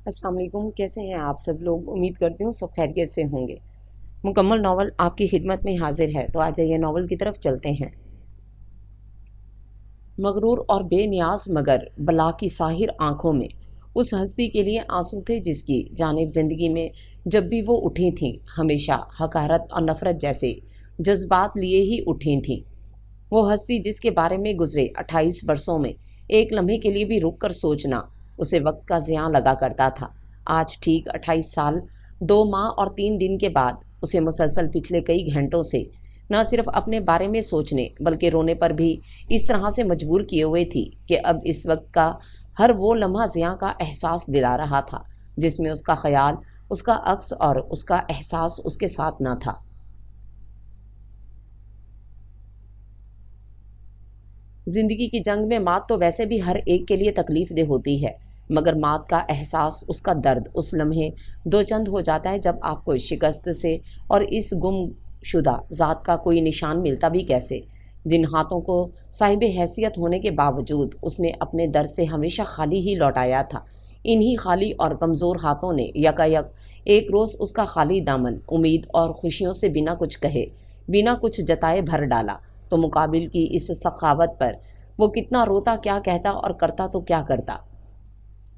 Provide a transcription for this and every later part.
السلام علیکم، کیسے ہیں آپ سب لوگ؟ امید کرتی ہوں سب خیریت سے ہوں گے۔ مکمل ناول آپ کی خدمت میں حاضر ہے، تو آ جائیے ناول کی طرف چلتے ہیں۔ مغرور اور بے نیاز مگر بلا کی ساحر آنکھوں میں اس ہستی کے لیے آنسو تھے جس کی جانب زندگی میں جب بھی وہ اٹھی تھیں ہمیشہ حقارت اور نفرت جیسے جذبات لیے ہی اٹھی تھیں۔ وہ ہستی جس کے بارے میں گزرے 28 برسوں میں ایک لمحے کے لیے بھی رک کر سوچنا اسے وقت کا زیاں لگا کرتا تھا، آج ٹھیک 28 سال 2 ماہ اور 3 دن کے بعد اسے مسلسل پچھلے کئی گھنٹوں سے نہ صرف اپنے بارے میں سوچنے بلکہ رونے پر بھی اس طرح سے مجبور کیے ہوئے تھی کہ اب اس وقت کا ہر وہ لمحہ زیاں کا احساس دلا رہا تھا جس میں اس کا خیال، اس کا عکس اور اس کا احساس اس کے ساتھ نہ تھا۔ زندگی کی جنگ میں مات تو ویسے بھی ہر ایک کے لیے تکلیف دہ ہوتی ہے، مگر مات کا احساس، اس کا درد اس لمحے دو چند ہو جاتا ہے جب آپ کو شکست سے اور اس گم شدہ ذات کا کوئی نشان ملتا بھی کیسے، جن ہاتھوں کو صاحب حیثیت ہونے کے باوجود اس نے اپنے در سے ہمیشہ خالی ہی لوٹایا تھا، انہی خالی اور کمزور ہاتھوں نے یکایک ایک روز اس کا خالی دامن امید اور خوشیوں سے بنا کچھ کہے، بنا کچھ جتائے بھر ڈالا، تو مقابل کی اس سخاوت پر وہ کتنا روتا، کیا کہتا اور کرتا تو کیا کرتا۔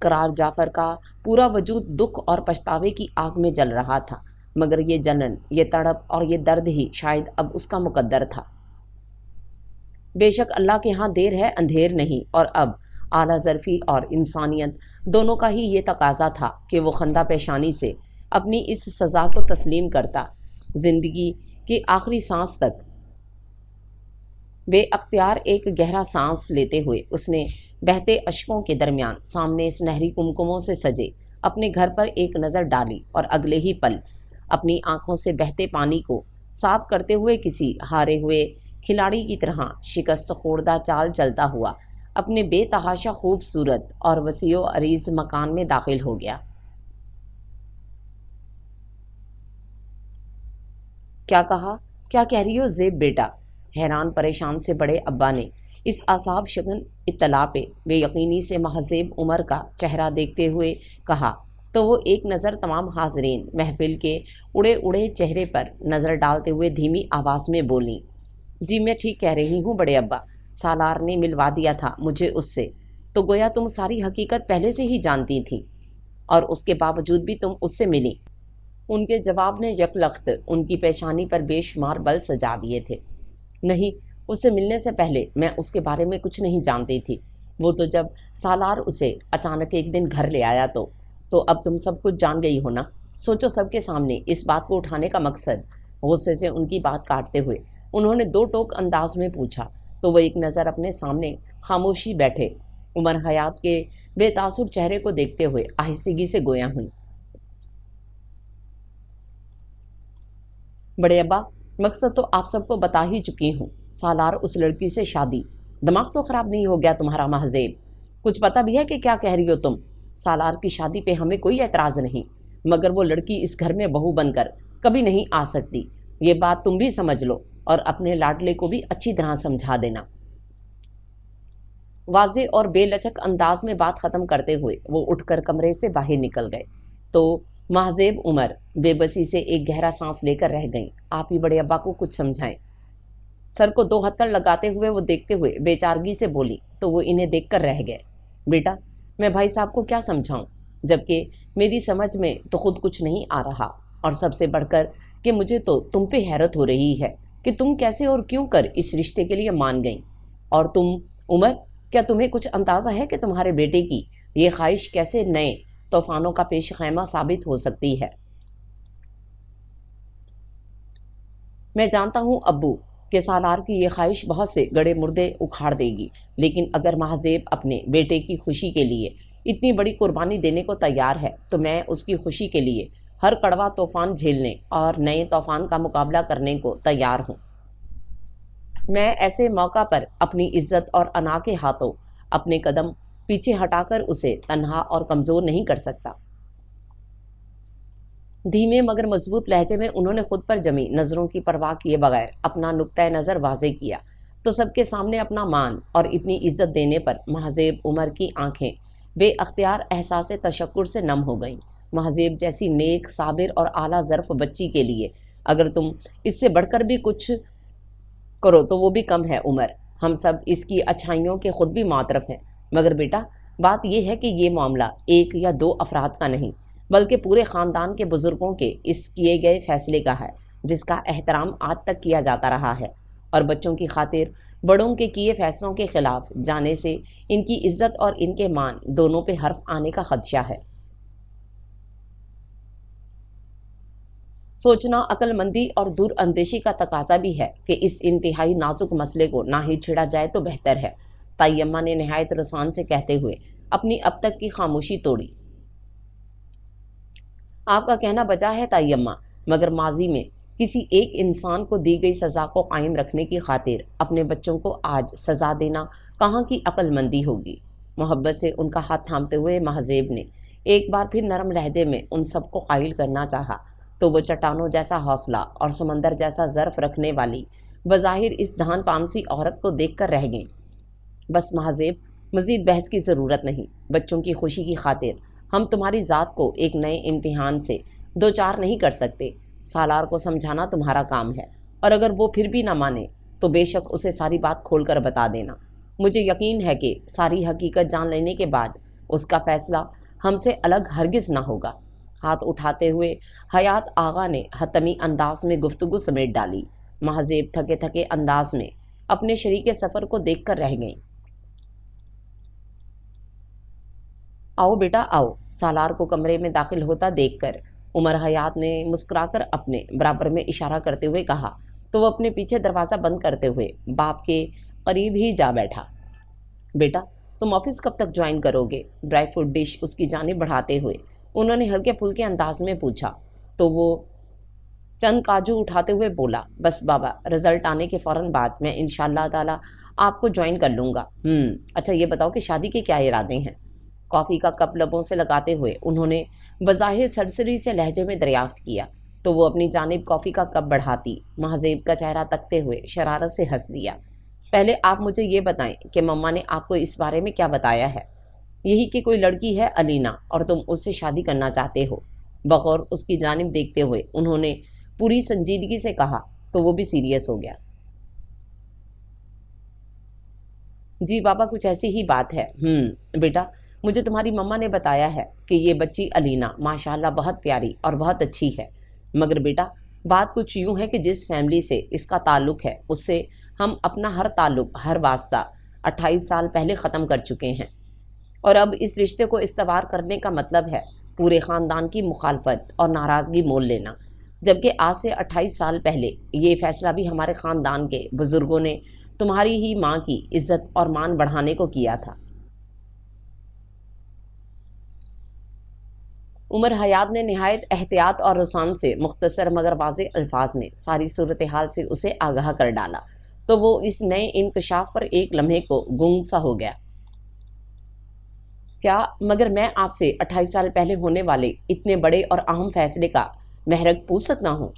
قرار جعفر کا پورا وجود دکھ اور پچھتاوے کی آگ میں جل رہا تھا، مگر یہ جنن، یہ تڑپ اور یہ درد ہی شاید اب اس کا مقدر تھا۔ بے شک اللہ کے ہاں دیر ہے اندھیر نہیں، اور اب اعلیٰ ظرفی اور انسانیت دونوں کا ہی یہ تقاضا تھا کہ وہ خندہ پیشانی سے اپنی اس سزا کو تسلیم کرتا۔ زندگی کی آخری سانس تک بے اختیار ایک گہرا سانس لیتے ہوئے اس نے بہتے اشکوں کے درمیان سامنے سنہری کمکموں سے سجے اپنے گھر پر ایک نظر ڈالی، اور اگلے ہی پل اپنی آنکھوں سے بہتے پانی کو صاف کرتے ہوئے کسی ہارے ہوئے کھلاڑی کی طرح شکست خوردہ چال چلتا ہوا اپنے بے تحاشا خوبصورت اور وسیع و عریض مکان میں داخل ہو گیا۔ کیا کہا؟ کیا کہہ رہی ہو زیب بیٹا؟ حیران پریشان سے بڑے ابا نے اس اعصاب شکن اطلاع پہ بے یقینی سے مہذب عمر کا چہرہ دیکھتے ہوئے کہا، تو وہ ایک نظر تمام حاضرین محفل کے اڑے اڑے چہرے پر نظر ڈالتے ہوئے دھیمی آواز میں بولیں، جی میں ٹھیک کہہ رہی ہوں بڑے ابا، سالار نے ملوا دیا تھا مجھے اس سے، تو گویا تم ساری حقیقت پہلے سے ہی جانتی تھی اور اس کے باوجود بھی تم اس سے ملی۔ ان کے جواب نے یکلخت ان کی پیشانی پر بے شمار بل سجا دیے تھے۔ نہیں، اس سے ملنے سے پہلے میں اس کے بارے میں کچھ نہیں جانتی تھی، وہ تو جب سالار اسے اچانک ایک دن گھر لے آیا تو اب تم سب کچھ جان گئی ہو نا۔ سوچو سب کے سامنے اس بات کو اٹھانے کا مقصد۔ غصے سے ان کی بات کاٹتے ہوئے انہوں نے دو ٹوک انداز میں پوچھا، تو وہ ایک نظر اپنے سامنے خاموشی بیٹھے عمر حیات کے بے تاثر چہرے کو دیکھتے ہوئے آہستگی سے گویا ہوئی، بڑے ابا مقصد تو آپ سب کو بتا ہی چکی ہوں، سالار اس لڑکی سے شادی۔ دماغ تو خراب نہیں ہو گیا تمہارا مہذیب؟ کچھ پتہ بھی ہے کہ کیا کہہ رہی ہو تم؟ سالار کی شادی پہ ہمیں کوئی اعتراض نہیں، مگر وہ لڑکی اس گھر میں بہو بن کر کبھی نہیں آ سکتی، یہ بات تم بھی سمجھ لو اور اپنے لاڈلے کو بھی اچھی طرح سمجھا دینا۔ واضح اور بے لچک انداز میں بات ختم کرتے ہوئے وہ اٹھ کر کمرے سے باہر نکل گئے، تو مہذیب عمر بے بسی سے ایک گہرا سانس لے کر رہ گئیں۔ آپ ہی بڑے ابا کو کچھ سمجھائیں۔ سر کو دو ہتھڑ لگاتے ہوئے وہ دیکھتے ہوئے بے چارگی سے بولی، تو وہ انہیں دیکھ کر رہ گئے۔ بیٹا میں بھائی صاحب کو کیا سمجھاؤں، جبکہ میری سمجھ میں تو خود کچھ نہیں آ رہا، اور سب سے بڑھ کر کہ مجھے تو تم پہ حیرت ہو رہی ہے کہ تم کیسے اور کیوں کر اس رشتے کے لیے مان گئیں، اور تم عمر، کیا تمہیں کچھ اندازہ ہے کہ تمہارے بیٹے کی یہ خواہش کیسے نئے طوفانوں کا پیش خیمہ ثابت ہو سکتی ہے؟ میں جانتا ہوں ابو کہ سالار کی یہ خواہش بہت سے گڑے مردے اکھاڑ دے گی، لیکن اگر مہذیب اپنے بیٹے کی خوشی کے لیے اتنی بڑی قربانی دینے کو تیار ہے تو میں اس کی خوشی کے لیے ہر کڑوا طوفان جھیلنے اور نئے طوفان کا مقابلہ کرنے کو تیار ہوں۔ میں ایسے موقع پر اپنی عزت اور انا کے ہاتھوں اپنے قدم پیچھے ہٹا کر اسے تنہا اور کمزور نہیں کر سکتا۔ دھیمے مگر مضبوط لہجے میں انہوں نے خود پر جمی نظروں کی پرواہ کیے بغیر اپنا نقطۂ نظر واضح کیا، تو سب کے سامنے اپنا مان اور اتنی عزت دینے پر مہذیب عمر کی آنکھیں بے اختیار احساس تشکر سے نم ہو گئیں۔ مہذیب جیسی نیک، صابر اور اعلیٰ ظرف بچی کے لیے اگر تم اس سے بڑھ کر بھی کچھ کرو تو وہ بھی کم ہے عمر۔ ہم سب اس کی اچھائیوں کے خود بھی معترف ہیں، مگر بیٹا بات یہ ہے کہ یہ معاملہ ایک یا دو افراد کا نہیں بلکہ پورے خاندان کے بزرگوں کے اس کیے گئے فیصلے کا ہے، جس کا احترام آج تک کیا جاتا رہا ہے، اور بچوں کی خاطر بڑوں کے کیے فیصلوں کے خلاف جانے سے ان کی عزت اور ان کے مان دونوں پہ حرف آنے کا خدشہ ہے۔ سوچنا عقل مندی اور دور اندیشی کا تقاضا بھی ہے کہ اس انتہائی نازک مسئلے کو نہ ہی چھڑا جائے تو بہتر ہے۔ تائی اماں نے نہایت رسان سے کہتے ہوئے اپنی اب تک کی خاموشی توڑی۔ آپ کا کہنا بجا ہے تائی اماں، مگر ماضی میں کسی ایک انسان کو دی گئی سزا کو قائم رکھنے کی خاطر اپنے بچوں کو آج سزا دینا کہاں کی عقل مندی ہوگی؟ محبت سے ان کا ہاتھ تھامتے ہوئے مہذیب نے ایک بار پھر نرم لہجے میں ان سب کو قائل کرنا چاہا تو وہ چٹانوں جیسا حوصلہ اور سمندر جیسا ظرف رکھنے والی بظاہر اس دھان پانسی عورت کو دیکھ کر رہ گئیں۔ بس مہذیب، مزید بحث کی ضرورت نہیں۔ بچوں کی خوشی کی خاطر ہم تمہاری ذات کو ایک نئے امتحان سے دو چار نہیں کر سکتے۔ سالار کو سمجھانا تمہارا کام ہے، اور اگر وہ پھر بھی نہ مانے تو بے شک اسے ساری بات کھول کر بتا دینا۔ مجھے یقین ہے کہ ساری حقیقت جان لینے کے بعد اس کا فیصلہ ہم سے الگ ہرگز نہ ہوگا۔ ہاتھ اٹھاتے ہوئے حیات آغا نے حتمی انداز میں گفتگو سمیٹ ڈالی۔ مہذیب تھکے تھکے انداز میں اپنے شریک سفر کو دیکھ کر رہ گئیں۔ آؤ بیٹا آؤ، سالار کو کمرے میں داخل ہوتا دیکھ کر عمر حیات نے مسکرا کر اپنے برابر میں اشارہ کرتے ہوئے کہا تو وہ اپنے پیچھے دروازہ بند کرتے ہوئے باپ کے قریب ہی جا بیٹھا۔ بیٹا تم آفس کب تک جوائن کرو گے؟ ڈرائی فروٹ ڈش اس کی جانب بڑھاتے ہوئے انہوں نے ہلکے پھلکے انداز میں پوچھا تو وہ چند کاجو اٹھاتے ہوئے بولا، بس بابا رزلٹ آنے کے فوراً بعد میں انشاءاللہ تعالی آپ کو جوائن کر لوں گا۔ اچھا یہ بتاؤ کہ شادی کے کیا ارادے ہیں؟ کافی کا کپ لبوں سے لگاتے ہوئے انہوں نے بظاہر سرسری سے لہجے میں دریافت کیا تو وہ اپنی جانب کافی کا کپ بڑھاتی مہذیب کا چہرہ تکتے ہوئے شرارت سے ہنس دیا۔ پہلے آپ مجھے یہ بتائیں کہ مما نے آپ کو اس بارے میں کیا بتایا ہے؟ یہی کہ کوئی لڑکی ہے علینا اور تم اس سے شادی کرنا چاہتے ہو؟ بغور اس کی جانب دیکھتے ہوئے انہوں نے پوری سنجیدگی سے کہا تو وہ بھی سیریس ہو گیا۔ جی بابا کچھ ایسی ہی بات ہے۔ بیٹا مجھے تمہاری مما نے بتایا ہے کہ یہ بچی علینا ماشاءاللہ بہت پیاری اور بہت اچھی ہے، مگر بیٹا بات کچھ یوں ہے کہ جس فیملی سے اس کا تعلق ہے اس سے ہم اپنا ہر تعلق، ہر واسطہ 28 سال پہلے ختم کر چکے ہیں، اور اب اس رشتے کو استوار کرنے کا مطلب ہے پورے خاندان کی مخالفت اور ناراضگی مول لینا، جبکہ آج سے 28 سال پہلے یہ فیصلہ بھی ہمارے خاندان کے بزرگوں نے تمہاری ہی ماں کی عزت اور مان بڑھانے کو کیا تھا۔ عمر حیات نے نہایت احتیاط اور رسان سے مختصر مگر واضح الفاظ میں ساری صورتحال سے اسے آگاہ کر ڈالا تو وہ اس نئے انکشاف پر ایک لمحے کو گنگ سا ہو گیا۔ کیا مگر میں آپ سے 28 سال پہلے ہونے والے اتنے بڑے اور اہم فیصلے کا محرک پوچھ سکتا ہوں؟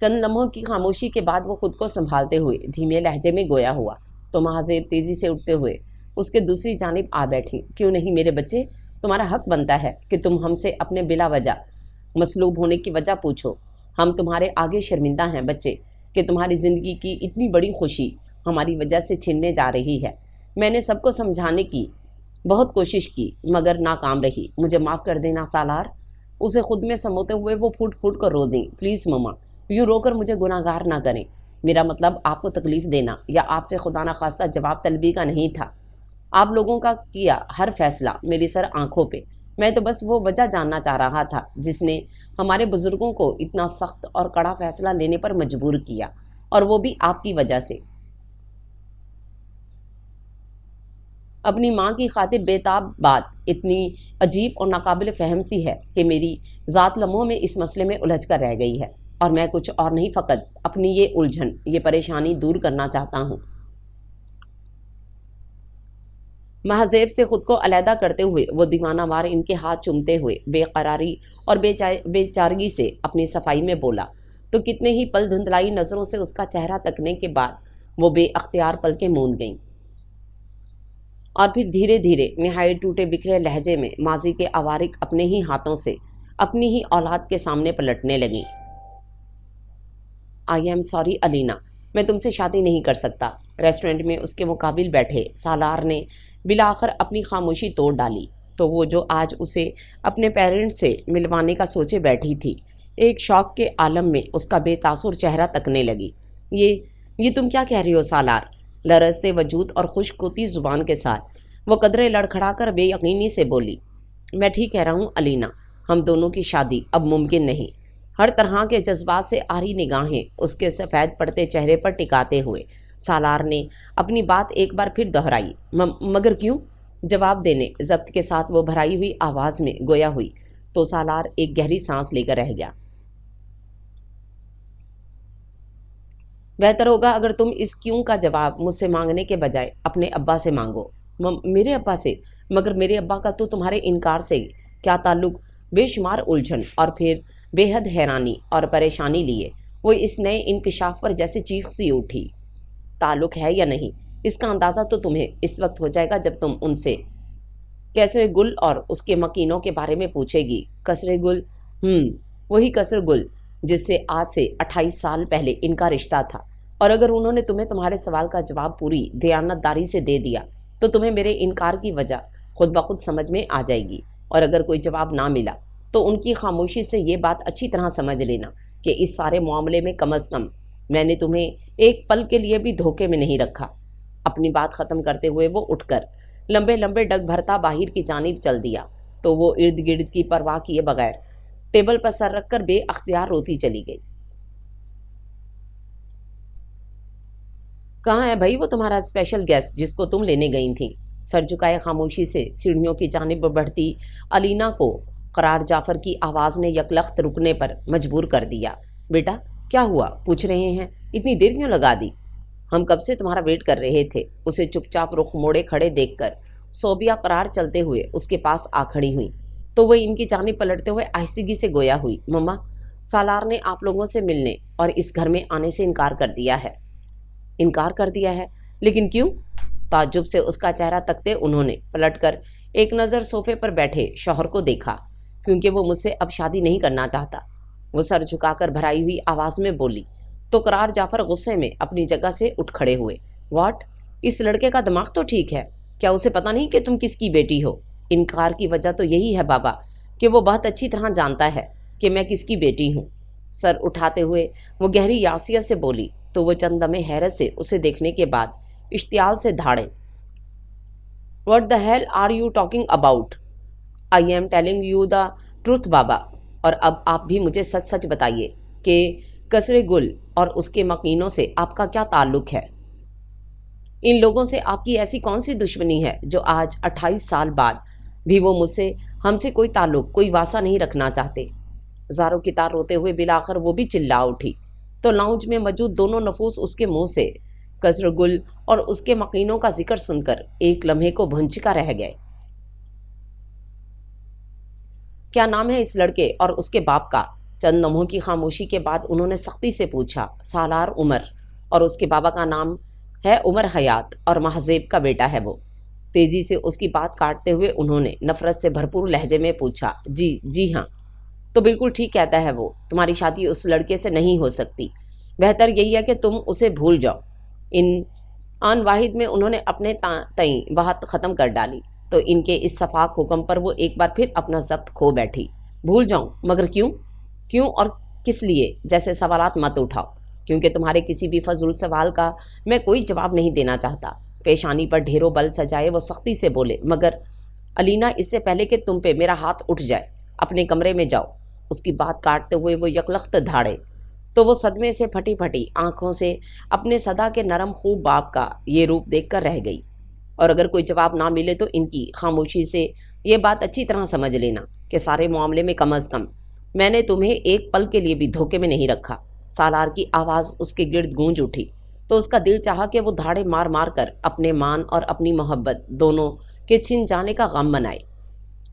چند لمحوں کی خاموشی کے بعد وہ خود کو سنبھالتے ہوئے دھیمے لہجے میں گویا ہوا تو مہذیب تیزی سے اٹھتے ہوئے اس کے دوسری جانب آ بیٹھی۔ کیوں نہیں میرے بچے، تمہارا حق بنتا ہے کہ تم ہم سے اپنے بلا وجہ مصلوب ہونے کی وجہ پوچھو۔ ہم تمہارے آگے شرمندہ ہیں بچے کہ تمہاری زندگی کی اتنی بڑی خوشی ہماری وجہ سے چھننے جا رہی ہے۔ میں نے سب کو سمجھانے کی بہت کوشش کی مگر ناکام رہی، مجھے معاف کر دینا سالار۔ اسے خود میں سموتے ہوئے وہ پھوٹ پھوٹ کر رو دیں۔ پلیز مما یوں رو کر مجھے گناہ گار نہ کریں، میرا مطلب آپ کو تکلیف دینا یا آپ سے خدا نخواستہ جواب طلبی کا نہیں تھا۔ آپ لوگوں کا کیا ہر فیصلہ میری سر آنکھوں پہ، میں تو بس وہ وجہ جاننا چاہ رہا تھا جس نے ہمارے بزرگوں کو اتنا سخت اور کڑا فیصلہ لینے پر مجبور کیا، اور وہ بھی آپ کی وجہ سے۔ اپنی ماں کی خاطر بےتاب بات اتنی عجیب اور ناقابل فہم سی ہے کہ میری ذات لمحوں میں اس مسئلے میں الجھ کر رہ گئی ہے، اور میں کچھ اور نہیں فقط اپنی یہ الجھن، یہ پریشانی دور کرنا چاہتا ہوں۔ مہذیب سے خود کو علیحدہ کرتے ہوئے وہ دیوانہ وار ان کے ہاتھ چومتے ہوئے بے قراری اور بے چارگی سے اپنی صفائی میں بولا تو کتنے ہی پل دھندلائی نظروں سے اس کا چہرہ تکنے کے بعد وہ بے اختیار پل کے موند گئیں۔ اور پھر دھیرے دھیرے نہایت ٹوٹے بکھرے لہجے میں ماضی کے عوارق اپنے ہی ہاتھوں سے اپنی ہی اولاد کے سامنے پلٹنے لگیں۔ آئی ایم سوری الینا، میں تم سے شادی نہیں کر سکتا۔ ریسٹورنٹ میں اس کے مقابل بیٹھے سالار نے بالآخر اپنی خاموشی توڑ ڈالی تو وہ جو آج اسے اپنے پیرنٹ سے ملوانے کا سوچے بیٹھی تھی، ایک شوق کے عالم میں اس کا بے تاثر چہرہ تکنے لگی۔ یہ تم کیا کہہ رہی ہو سالار؟ لرزتے وجود اور خشک ہوتی زبان کے ساتھ وہ قدرے لڑکھڑا کر بے یقینی سے بولی، میں ٹھیک کہہ رہا ہوں الینا، ہم دونوں کی شادی اب ممکن نہیں۔ ہر طرح کے جذبات سے آری نگاہیں اس کے سفید پڑتے چہرے پر ٹکاتے ہوئے سالار نے اپنی بات ایک بار پھر دہرائی، مگر کیوں؟ جواب دینے ضبط کے ساتھ وہ بھرائی ہوئی آواز میں گویا ہوئی تو سالار ایک گہری سانس لے کر رہ گیا۔ بہتر ہوگا اگر تم اس کیوں کا جواب مجھ سے مانگنے کے بجائے اپنے ابا سے مانگو۔ میرے ابا سے؟ مگر میرے ابا کا تو تمہارے انکار سے کیا تعلق؟ بے شمار الجھن اور پھر بے حد حیرانی اور پریشانی لیے وہ اس نئے انکشاف پر جیسے چیخ سی اٹھی۔ تعلق ہے یا نہیں اس کا اندازہ تو تمہیں اس وقت ہو جائے گا جب تم ان سے کیسر گل اور اس کے مکینوں کے بارے میں پوچھے گی۔ کیسر گل؟ وہی کیسر گل جس سے آج سے 28 سال پہلے ان کا رشتہ تھا، اور اگر انہوں نے تمہیں تمہارے سوال کا جواب پوری دیانت داری سے دے دیا تو تمہیں میرے انکار کی وجہ خود بخود سمجھ میں آ جائے گی، اور اگر کوئی جواب نہ ملا تو ان کی خاموشی سے یہ بات اچھی طرح سمجھ لینا کہ اس سارے معاملے میں کم از کم میں نے تمہیں ایک پل کے لیے بھی دھوکے میں نہیں رکھا۔ اپنی بات ختم کرتے ہوئے وہ اٹھ کر لمبے لمبے ڈگ بھرتا باہر کی جانب چل دیا تو وہ ارد گرد کی پرواہ کیے بغیر ٹیبل پر سر رکھ کر بے اختیار روتی چلی گئی۔ کہاں ہے بھائی وہ تمہارا اسپیشل گیسٹ جس کو تم لینے گئی تھی؟ سر جھکائے خاموشی سے سیڑھیوں کی جانب بڑھتی الینا کو قرار جعفر کی آواز نے یکلخت رکنے پر مجبور کر دیا۔ بیٹا کیا ہوا؟ پوچھ رہے ہیں، اتنی دیر کیوں لگا دی؟ ہم کب سے تمہارا ویٹ کر رہے تھے۔ اسے چپ چاپ رخ موڑے کھڑے دیکھ کر صوبیہ قرار چلتے ہوئے اس کے پاس آ کھڑی ہوئی تو وہ ان کی جانب پلٹتے ہوئے آہستگی سے گویا ہوئی، مما سالار نے آپ لوگوں سے ملنے اور اس گھر میں آنے سے انکار کر دیا ہے۔ انکار کر دیا ہے؟ لیکن کیوں؟ تعجب سے اس کا چہرہ تکتے انہوں نے پلٹ کر ایک نظر صوفے پر بیٹھے شوہر کو دیکھا۔ کیونکہ وہ مجھ سے اب شادی نہیں کرنا چاہتا، وہ سر جھکا کر بھرائی ہوئی آواز میں بولی تو قرار جعفر غصے میں اپنی جگہ سے اٹھ کھڑے ہوئے۔ واٹ؟ اس لڑکے کا دماغ تو ٹھیک ہے، کیا اسے پتا نہیں کہ تم کس کی بیٹی ہو؟ انکار کی وجہ تو یہی ہے بابا کہ وہ بہت اچھی طرح جانتا ہے کہ میں کس کی بیٹی ہوں۔ سر اٹھاتے ہوئے وہ گہری یاسیت سے بولی تو وہ چند دمے حیرت سے اسے دیکھنے کے بعد اشتعال سے دھاڑے۔ What the hell are you talking about? I am telling you the truth بابا، اور اب آپ بھی مجھے سچ سچ بتائیے کہ کسر گل اور اس کے مکینوں سے آپ کا کیا تعلق ہے؟ ان لوگوں سے آپ کی ایسی کون سی دشمنی ہے جو آج 28 سال بعد بھی وہ مجھ سے ہم سے کوئی تعلق کوئی واسطہ نہیں رکھنا چاہتے؟ زاروں کی تار روتے ہوئے بالآخر وہ بھی چلا اٹھی تو لاؤنج میں موجود دونوں نفوس اس کے منہ سے کسر گل اور اس کے مکینوں کا ذکر سن کر ایک لمحے کو بھنچکا رہ گئے۔ کیا نام ہے اس لڑکے اور اس کے باپ کا؟ چند لمحوں کی خاموشی کے بعد انہوں نے سختی سے پوچھا۔ سالار عمر، اور اس کے بابا کا نام ہے عمر حیات، اور مہذیب کا بیٹا ہے وہ۔ تیزی سے اس کی بات کاٹتے ہوئے انہوں نے نفرت سے بھرپور لہجے میں پوچھا۔ جی ہاں، تو بالکل ٹھیک کہتا ہے وہ، تمہاری شادی اس لڑکے سے نہیں ہو سکتی، بہتر یہی ہے کہ تم اسے بھول جاؤ۔ آن واحد میں انہوں نے اپنے تئیں بات ختم کر ڈالی تو ان کے اس شفاق حکم پر وہ ایک بار پھر اپنا ضبط کھو بیٹھی۔ بھول جاؤں؟ مگر کیوں اور کس لیے جیسے سوالات مت اٹھاؤ، کیونکہ تمہارے کسی بھی فضول سوال کا میں کوئی جواب نہیں دینا چاہتا۔ پیشانی پر ڈھیروں بل سجائے وہ سختی سے بولے، مگر الینا اس سے پہلے کہ تم پہ میرا ہاتھ اٹھ جائے اپنے کمرے میں جاؤ۔ اس کی بات کاٹتے ہوئے وہ یکلخت دھاڑے تو وہ صدمے سے پھٹی پھٹی آنکھوں سے اپنے صدا کے نرم خوب باپ کا یہ روپ دیکھ کر رہ گئی، اور اگر کوئی جواب نہ ملے تو ان کی خاموشی سے یہ بات اچھی طرح سمجھ لینا کہ سارے معاملے میں کم از کم میں نے تمہیں ایک پل کے لیے بھی دھوکے میں نہیں رکھا۔ سالار کی آواز اس کے گرد گونج اٹھی تو اس کا دل چاہا کہ وہ دھاڑے مار مار کر اپنے مان اور اپنی محبت دونوں کے چھن جانے کا غم منائے،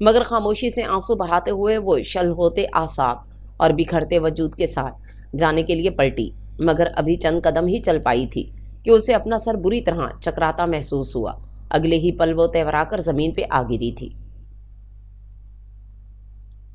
مگر خاموشی سے آنسو بہاتے ہوئے وہ شل ہوتے اعصاب اور بکھرتے وجود کے ساتھ جانے کے لیے پلٹی، مگر ابھی چند قدم ہی چل پائی تھی کہ اسے اپنا سر بری طرح چکراتا محسوس ہوا اگلے ہی پل وہ تیورا کر زمین پہ آ گری تھی۔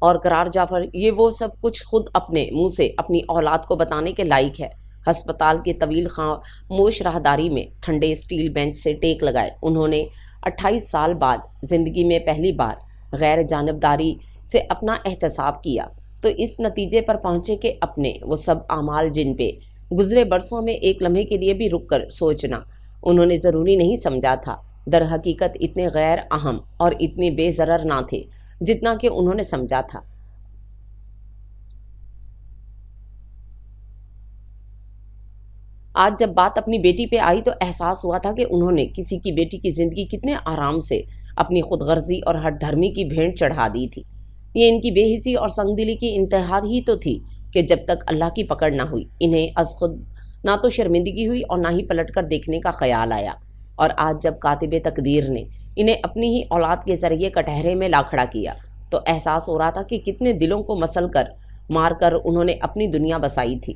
اور قرار جعفر یہ وہ سب کچھ خود اپنے منہ سے اپنی اولاد کو بتانے کے لائق ہے۔ ہسپتال کی طویل خاموش راہداری میں ٹھنڈے اسٹیل بینچ سے ٹیک لگائے انہوں نے 28 سال بعد زندگی میں پہلی بار غیر جانبداری سے اپنا احتساب کیا تو اس نتیجے پر پہنچے کہ اپنے وہ سب اعمال جن پہ گزرے برسوں میں ایک لمحے کے لیے بھی رک کر سوچنا انہوں نے ضروری نہیں سمجھا تھا، در حقیقت اتنے غیر اہم اور اتنے بے ضرر نہ تھے جتنا کہ انہوں نے سمجھا تھا۔ آج جب بات اپنی بیٹی پہ آئی تو احساس ہوا تھا کہ انہوں نے کسی کی بیٹی کی زندگی کتنے آرام سے اپنی خود غرضی اور ہٹ دھرمی کی بھینٹ چڑھا دی تھی۔ یہ ان کی بے حسی اور سنگ دلی کی انتہا ہی تو تھی کہ جب تک اللہ کی پکڑ نہ ہوئی انہیں از خود نہ تو شرمندگی ہوئی اور نہ ہی پلٹ کر دیکھنے کا خیال آیا، اور آج جب کاتب تقدیر نے انہیں اپنی ہی اولاد کے ذریعے کٹہرے میں لا کھڑا کیا تو احساس ہو رہا تھا کہ کتنے دلوں کو مسل کر مار کر انہوں نے اپنی دنیا بسائی تھی۔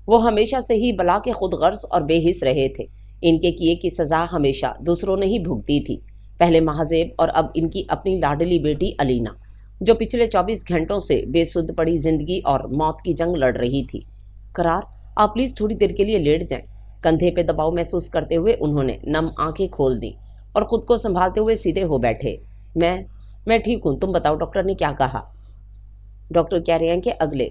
وہ ہمیشہ سے ہی بلا کے خود غرض اور بے حس رہے تھے، ان کے کیے کی سزا ہمیشہ دوسروں نے ہی بھگتی تھی، پہلے مہذیب اور اب ان کی اپنی لاڈلی بیٹی علینا جو پچھلے 24 گھنٹوں سے بے سدھ پڑی زندگی اور موت کی جنگ لڑ رہی تھی۔ قرار آپ پلیز تھوڑی دیر کے لیے لیٹ جائیں۔ کندھے پہ دباؤ محسوس کرتے ہوئے انہوں نے نم آنکھیں کھول دیں اور خود کو سنبھالتے ہوئے سیدھے ہو بیٹھے۔ میں ٹھیک ہوں، تم بتاؤ ڈاکٹر نے کیا کہا؟ ڈاکٹر کہہ رہے ہیں کہ اگلے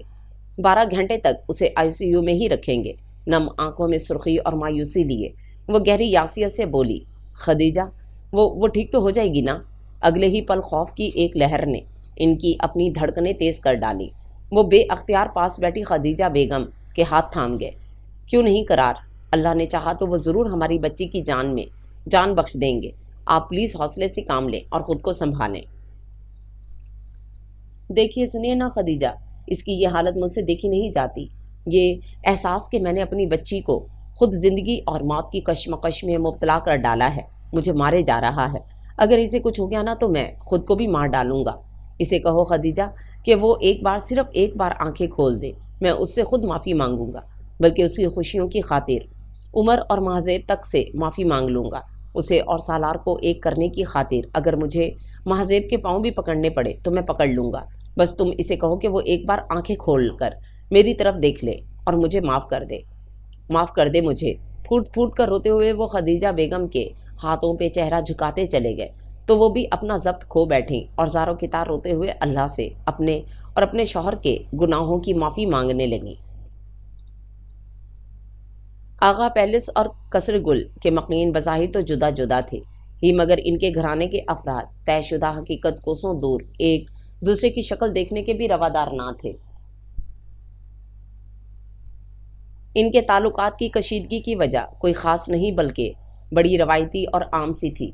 12 گھنٹے تک اسے ICU میں ہی رکھیں گے۔ نم آنکھوں میں سرخی اور مایوسی لیے وہ گہری یاسیت سے بولی، خدیجہ وہ ٹھیک تو ہو جائے گی نا؟ اگلے ہی پل خوف کی ایک لہر نے ان کی اپنی دھڑکنیں تیز کر ڈالی۔ وہ بے اختیار پاس بیٹھی خدیجہ بیگم کے ہاتھ تھام گئے۔ کیوں نہیں قرار، اللہ نے چاہا تو وہ ضرور ہماری بچی کی جان بخش دیں گے۔ آپ پلیز حوصلے سے کام لیں اور خود کو سنبھالیں۔ دیکھیے سنیے نا خدیجہ، اس کی یہ حالت مجھ سے دیکھی نہیں جاتی۔ یہ احساس کہ میں نے اپنی بچی کو خود زندگی اور موت کی کشمکش میں مبتلا کر ڈالا ہے مجھے مارے جا رہا ہے۔ اگر اسے کچھ ہو گیا نا تو میں خود کو بھی مار ڈالوں گا۔ اسے کہو خدیجہ کہ وہ صرف ایک بار آنکھیں کھول دے، میں اس سے خود معافی مانگوں گا، بلکہ اس کی خوشیوں کی خاطر عمر اور مہذیب تک سے معافی مانگ لوں گا۔ اسے اور سالار کو ایک کرنے کی خاطر اگر مجھے مہذیب کے پاؤں بھی پکڑنے پڑے تو میں پکڑ لوں گا۔ بس تم اسے کہو کہ وہ ایک بار آنکھیں کھول کر میری طرف دیکھ لے اور مجھے معاف کر دے مجھے۔ پھوٹ پھوٹ کر روتے ہوئے وہ خدیجہ بیگم کے ہاتھوں پہ چہرہ جھکاتے چلے گئے تو وہ بھی اپنا ضبط کھو بیٹھیں اور زاروں کی طرح روتے ہوئے اللہ سے اپنے شوہر کے گناہوں کی معافی مانگنے لگیں۔ آغا پیلس اور قصر گل کے مقنین بظاہر تو جدا جدا تھے ہی، مگر ان کے گھرانے کے افراد طے شدہ حقیقت کوسوں دور ایک دوسرے کی شکل دیکھنے کے بھی روادار نہ تھے۔ ان کے تعلقات کی کشیدگی کی وجہ کوئی خاص نہیں بلکہ بڑی روایتی اور عام سی تھی۔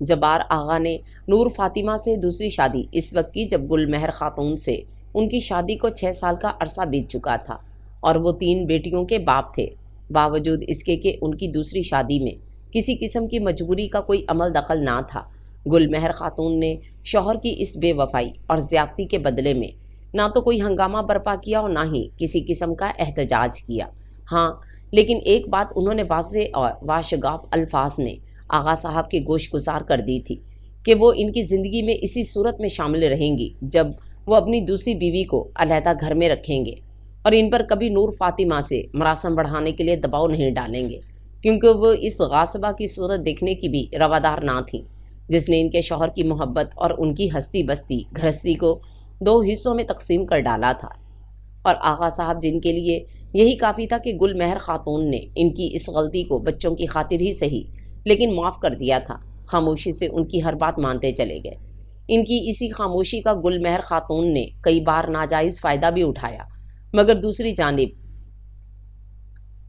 جبار آغا نے نور فاطمہ سے دوسری شادی اس وقت کی جب گل مہر خاتون سے ان کی شادی کو 6 سال کا عرصہ بیت چکا تھا اور وہ 3 بیٹیوں کے باپ تھے۔ باوجود اس کے کہ ان کی دوسری شادی میں کسی قسم کی مجبوری کا کوئی عمل دخل نہ تھا، گل مہر خاتون نے شوہر کی اس بے وفائی اور زیادتی کے بدلے میں نہ تو کوئی ہنگامہ برپا کیا اور نہ ہی کسی قسم کا احتجاج کیا۔ ہاں لیکن ایک بات انہوں نے واضح اور واشگاف الفاظ میں آغا صاحب کے گوش گزار کر دی تھی کہ وہ ان کی زندگی میں اسی صورت میں شامل رہیں گی جب وہ اپنی دوسری بیوی کو علیحدہ گھر میں رکھیں گے اور ان پر کبھی نور فاطمہ سے مراسم بڑھانے کے لیے دباؤ نہیں ڈالیں گے، کیونکہ وہ اس غاصبہ کی صورت دیکھنے کی بھی روادار نہ تھیں جس نے ان کے شوہر کی محبت اور ان کی ہستی بستی گھرستی کو 2 حصوں میں تقسیم کر ڈالا تھا، اور آغا صاحب جن کے لیے یہی کافی تھا کہ گل مہر خاتون نے ان کی اس غلطی کو بچوں کی خاطر ہی صحیح لیکن معاف کر دیا تھا، خاموشی سے ان کی ہر بات مانتے چلے گئے۔ ان کی اسی خاموشی کا گل مہر خاتون نے کئی بار ناجائز فائدہ بھی اٹھایا، مگر دوسری جانب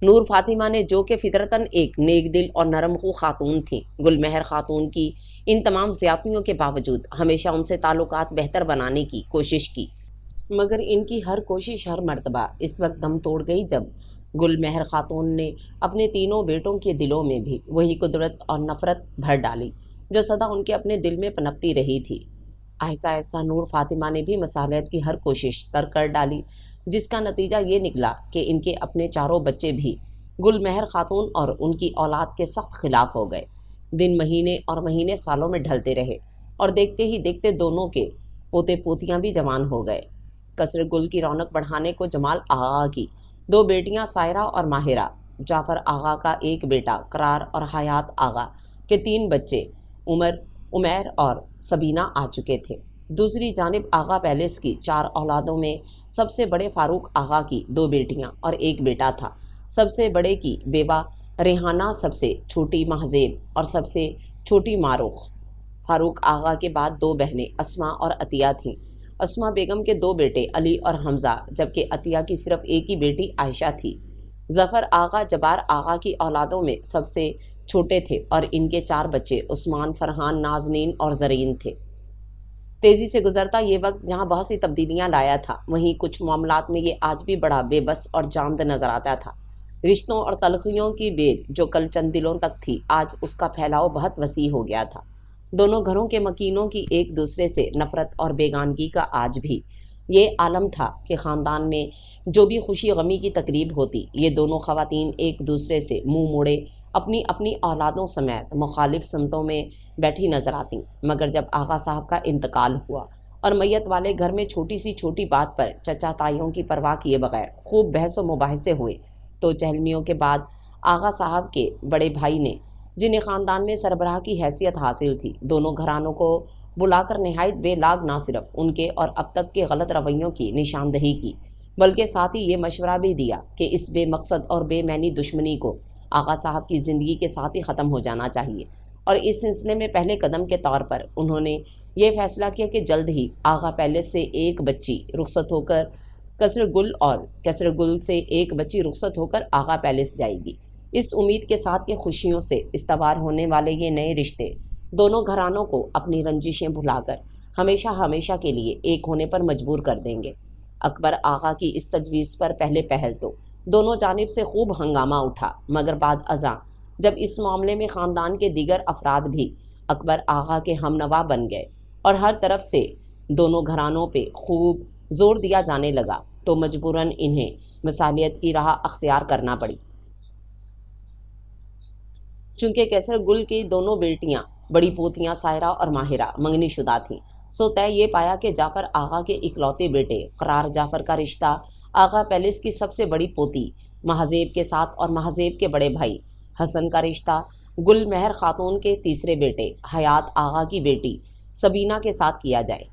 نور فاطمہ نے جو کہ فطرتاً ایک نیک دل اور نرم خو خاتون تھیں، گل مہر خاتون کی ان تمام زیادتیوں کے باوجود ہمیشہ ان سے تعلقات بہتر بنانے کی کوشش کی، مگر ان کی ہر کوشش ہر مرتبہ اس وقت دم توڑ گئی جب گل مہر خاتون نے اپنے تینوں بیٹوں کے دلوں میں بھی وہی قدرت اور نفرت بھر ڈالی جو سدا ان کے اپنے دل میں پنپتی رہی تھی۔ آہستہ آہستہ نور فاطمہ نے بھی مصالحت کی ہر کوشش ترک کر ڈالی، جس کا نتیجہ یہ نکلا کہ ان کے اپنے چاروں بچے بھی گل مہر خاتون اور ان کی اولاد کے سخت خلاف ہو گئے۔ دن مہینے اور مہینے سالوں میں ڈھلتے رہے اور دیکھتے ہی دیکھتے دونوں کے پوتے پوتیاں بھی جوان ہو گئے۔ قصر گل کی رونق بڑھانے کو جمال آغا کی 2 بیٹیاں سائرہ اور ماہرہ، جعفر آغا کا ایک بیٹا قرار اور حیات آغا کے 3 بچے عمیر اور سبینہ آ چکے تھے۔ دوسری جانب آغا پیلس کی 4 اولادوں میں سب سے بڑے فاروق آغا کی 2 بیٹیاں اور ایک بیٹا تھا۔ سب سے بڑے کی بیوہ ریحانہ، سب سے چھوٹی مہذیب اور سب سے چھوٹی معروف۔ فاروق آغا کے بعد 2 بہنیں اسما اور عطیہ تھیں۔ اسما بیگم کے 2 بیٹے علی اور حمزہ، جبکہ عطیہ کی صرف ایک ہی بیٹی عائشہ تھی۔ ظفر آغا جبار آغا کی اولادوں میں سب سے چھوٹے تھے اور ان کے 4 بچے عثمان، فرحان، نازنین اور زرین تھے۔ تیزی سے گزرتا یہ وقت جہاں بہت سی تبدیلیاں لایا تھا، وہیں کچھ معاملات میں یہ آج بھی بڑا بے بس اور جامد نظر آتا تھا۔ رشتوں اور تلخیوں کی بیل جو کل چند دلوں تک تھی، آج اس کا پھیلاؤ بہت وسیع ہو گیا تھا۔ دونوں گھروں کے مکینوں کی ایک دوسرے سے نفرت اور بیگانگی کا آج بھی یہ عالم تھا کہ خاندان میں جو بھی خوشی غمی کی تقریب ہوتی، یہ دونوں خواتین ایک دوسرے سے منہ موڑے اپنی اپنی اولادوں سمیت مخالف سمتوں میں بیٹھی نظر آتیں۔ مگر جب آغا صاحب کا انتقال ہوا اور میت والے گھر میں چھوٹی سی چھوٹی بات پر چچا تائیوں کی پرواہ کیے بغیر خوب بحث و مباحثے ہوئے، تو چہلمیوں کے بعد آغا صاحب کے بڑے بھائی نے، جنہیں خاندان میں سربراہ کی حیثیت حاصل تھی، دونوں گھرانوں کو بلا کر نہایت بے لاگ نہ صرف ان کے اور اب تک کے غلط رویوں کی نشاندہی کی، بلکہ ساتھ ہی یہ مشورہ بھی دیا کہ اس بے مقصد اور بے معنی دشمنی کو آغا صاحب کی زندگی کے ساتھ ہی ختم ہو جانا چاہیے۔ اور اس سلسلے میں پہلے قدم کے طور پر انہوں نے یہ فیصلہ کیا کہ جلد ہی آغا پیلس سے ایک بچی رخصت ہو کر قصر گل اور قصر گل سے ایک بچی رخصت ہو کر آغا پیلس جائے گی، اس امید کے ساتھ کہ خوشیوں سے استوار ہونے والے یہ نئے رشتے دونوں گھرانوں کو اپنی رنجشیں بھلا کر ہمیشہ ہمیشہ کے لیے ایک ہونے پر مجبور کر دیں گے۔ اکبر آغا کی اس تجویز پر پہلے پہل تو دونوں جانب سے خوب ہنگامہ اٹھا، مگر بعد ازاں جب اس معاملے میں خاندان کے دیگر افراد بھی اکبر آغا کے ہم نوا بن گئے اور ہر طرف سے دونوں گھرانوں پہ خوب زور دیا جانے لگا، تو مجبوراً انہیں مثالیت کی راہ اختیار کرنا پڑی۔ چونکہ قیصر گل کی دونوں بیٹیاں بڑی پوتیاں سائرہ اور ماہرہ منگنی شدہ تھیں، سو طے یہ پایا کہ جعفر آغا کے اکلوتے بیٹے قرار جعفر کا رشتہ آغا پیلس کی سب سے بڑی پوتی مہذیب کے ساتھ اور مہذیب کے بڑے بھائی حسن کا رشتہ گل مہر خاتون کے تیسرے بیٹے حیات آغا کی بیٹی سبینہ کے ساتھ کیا جائے۔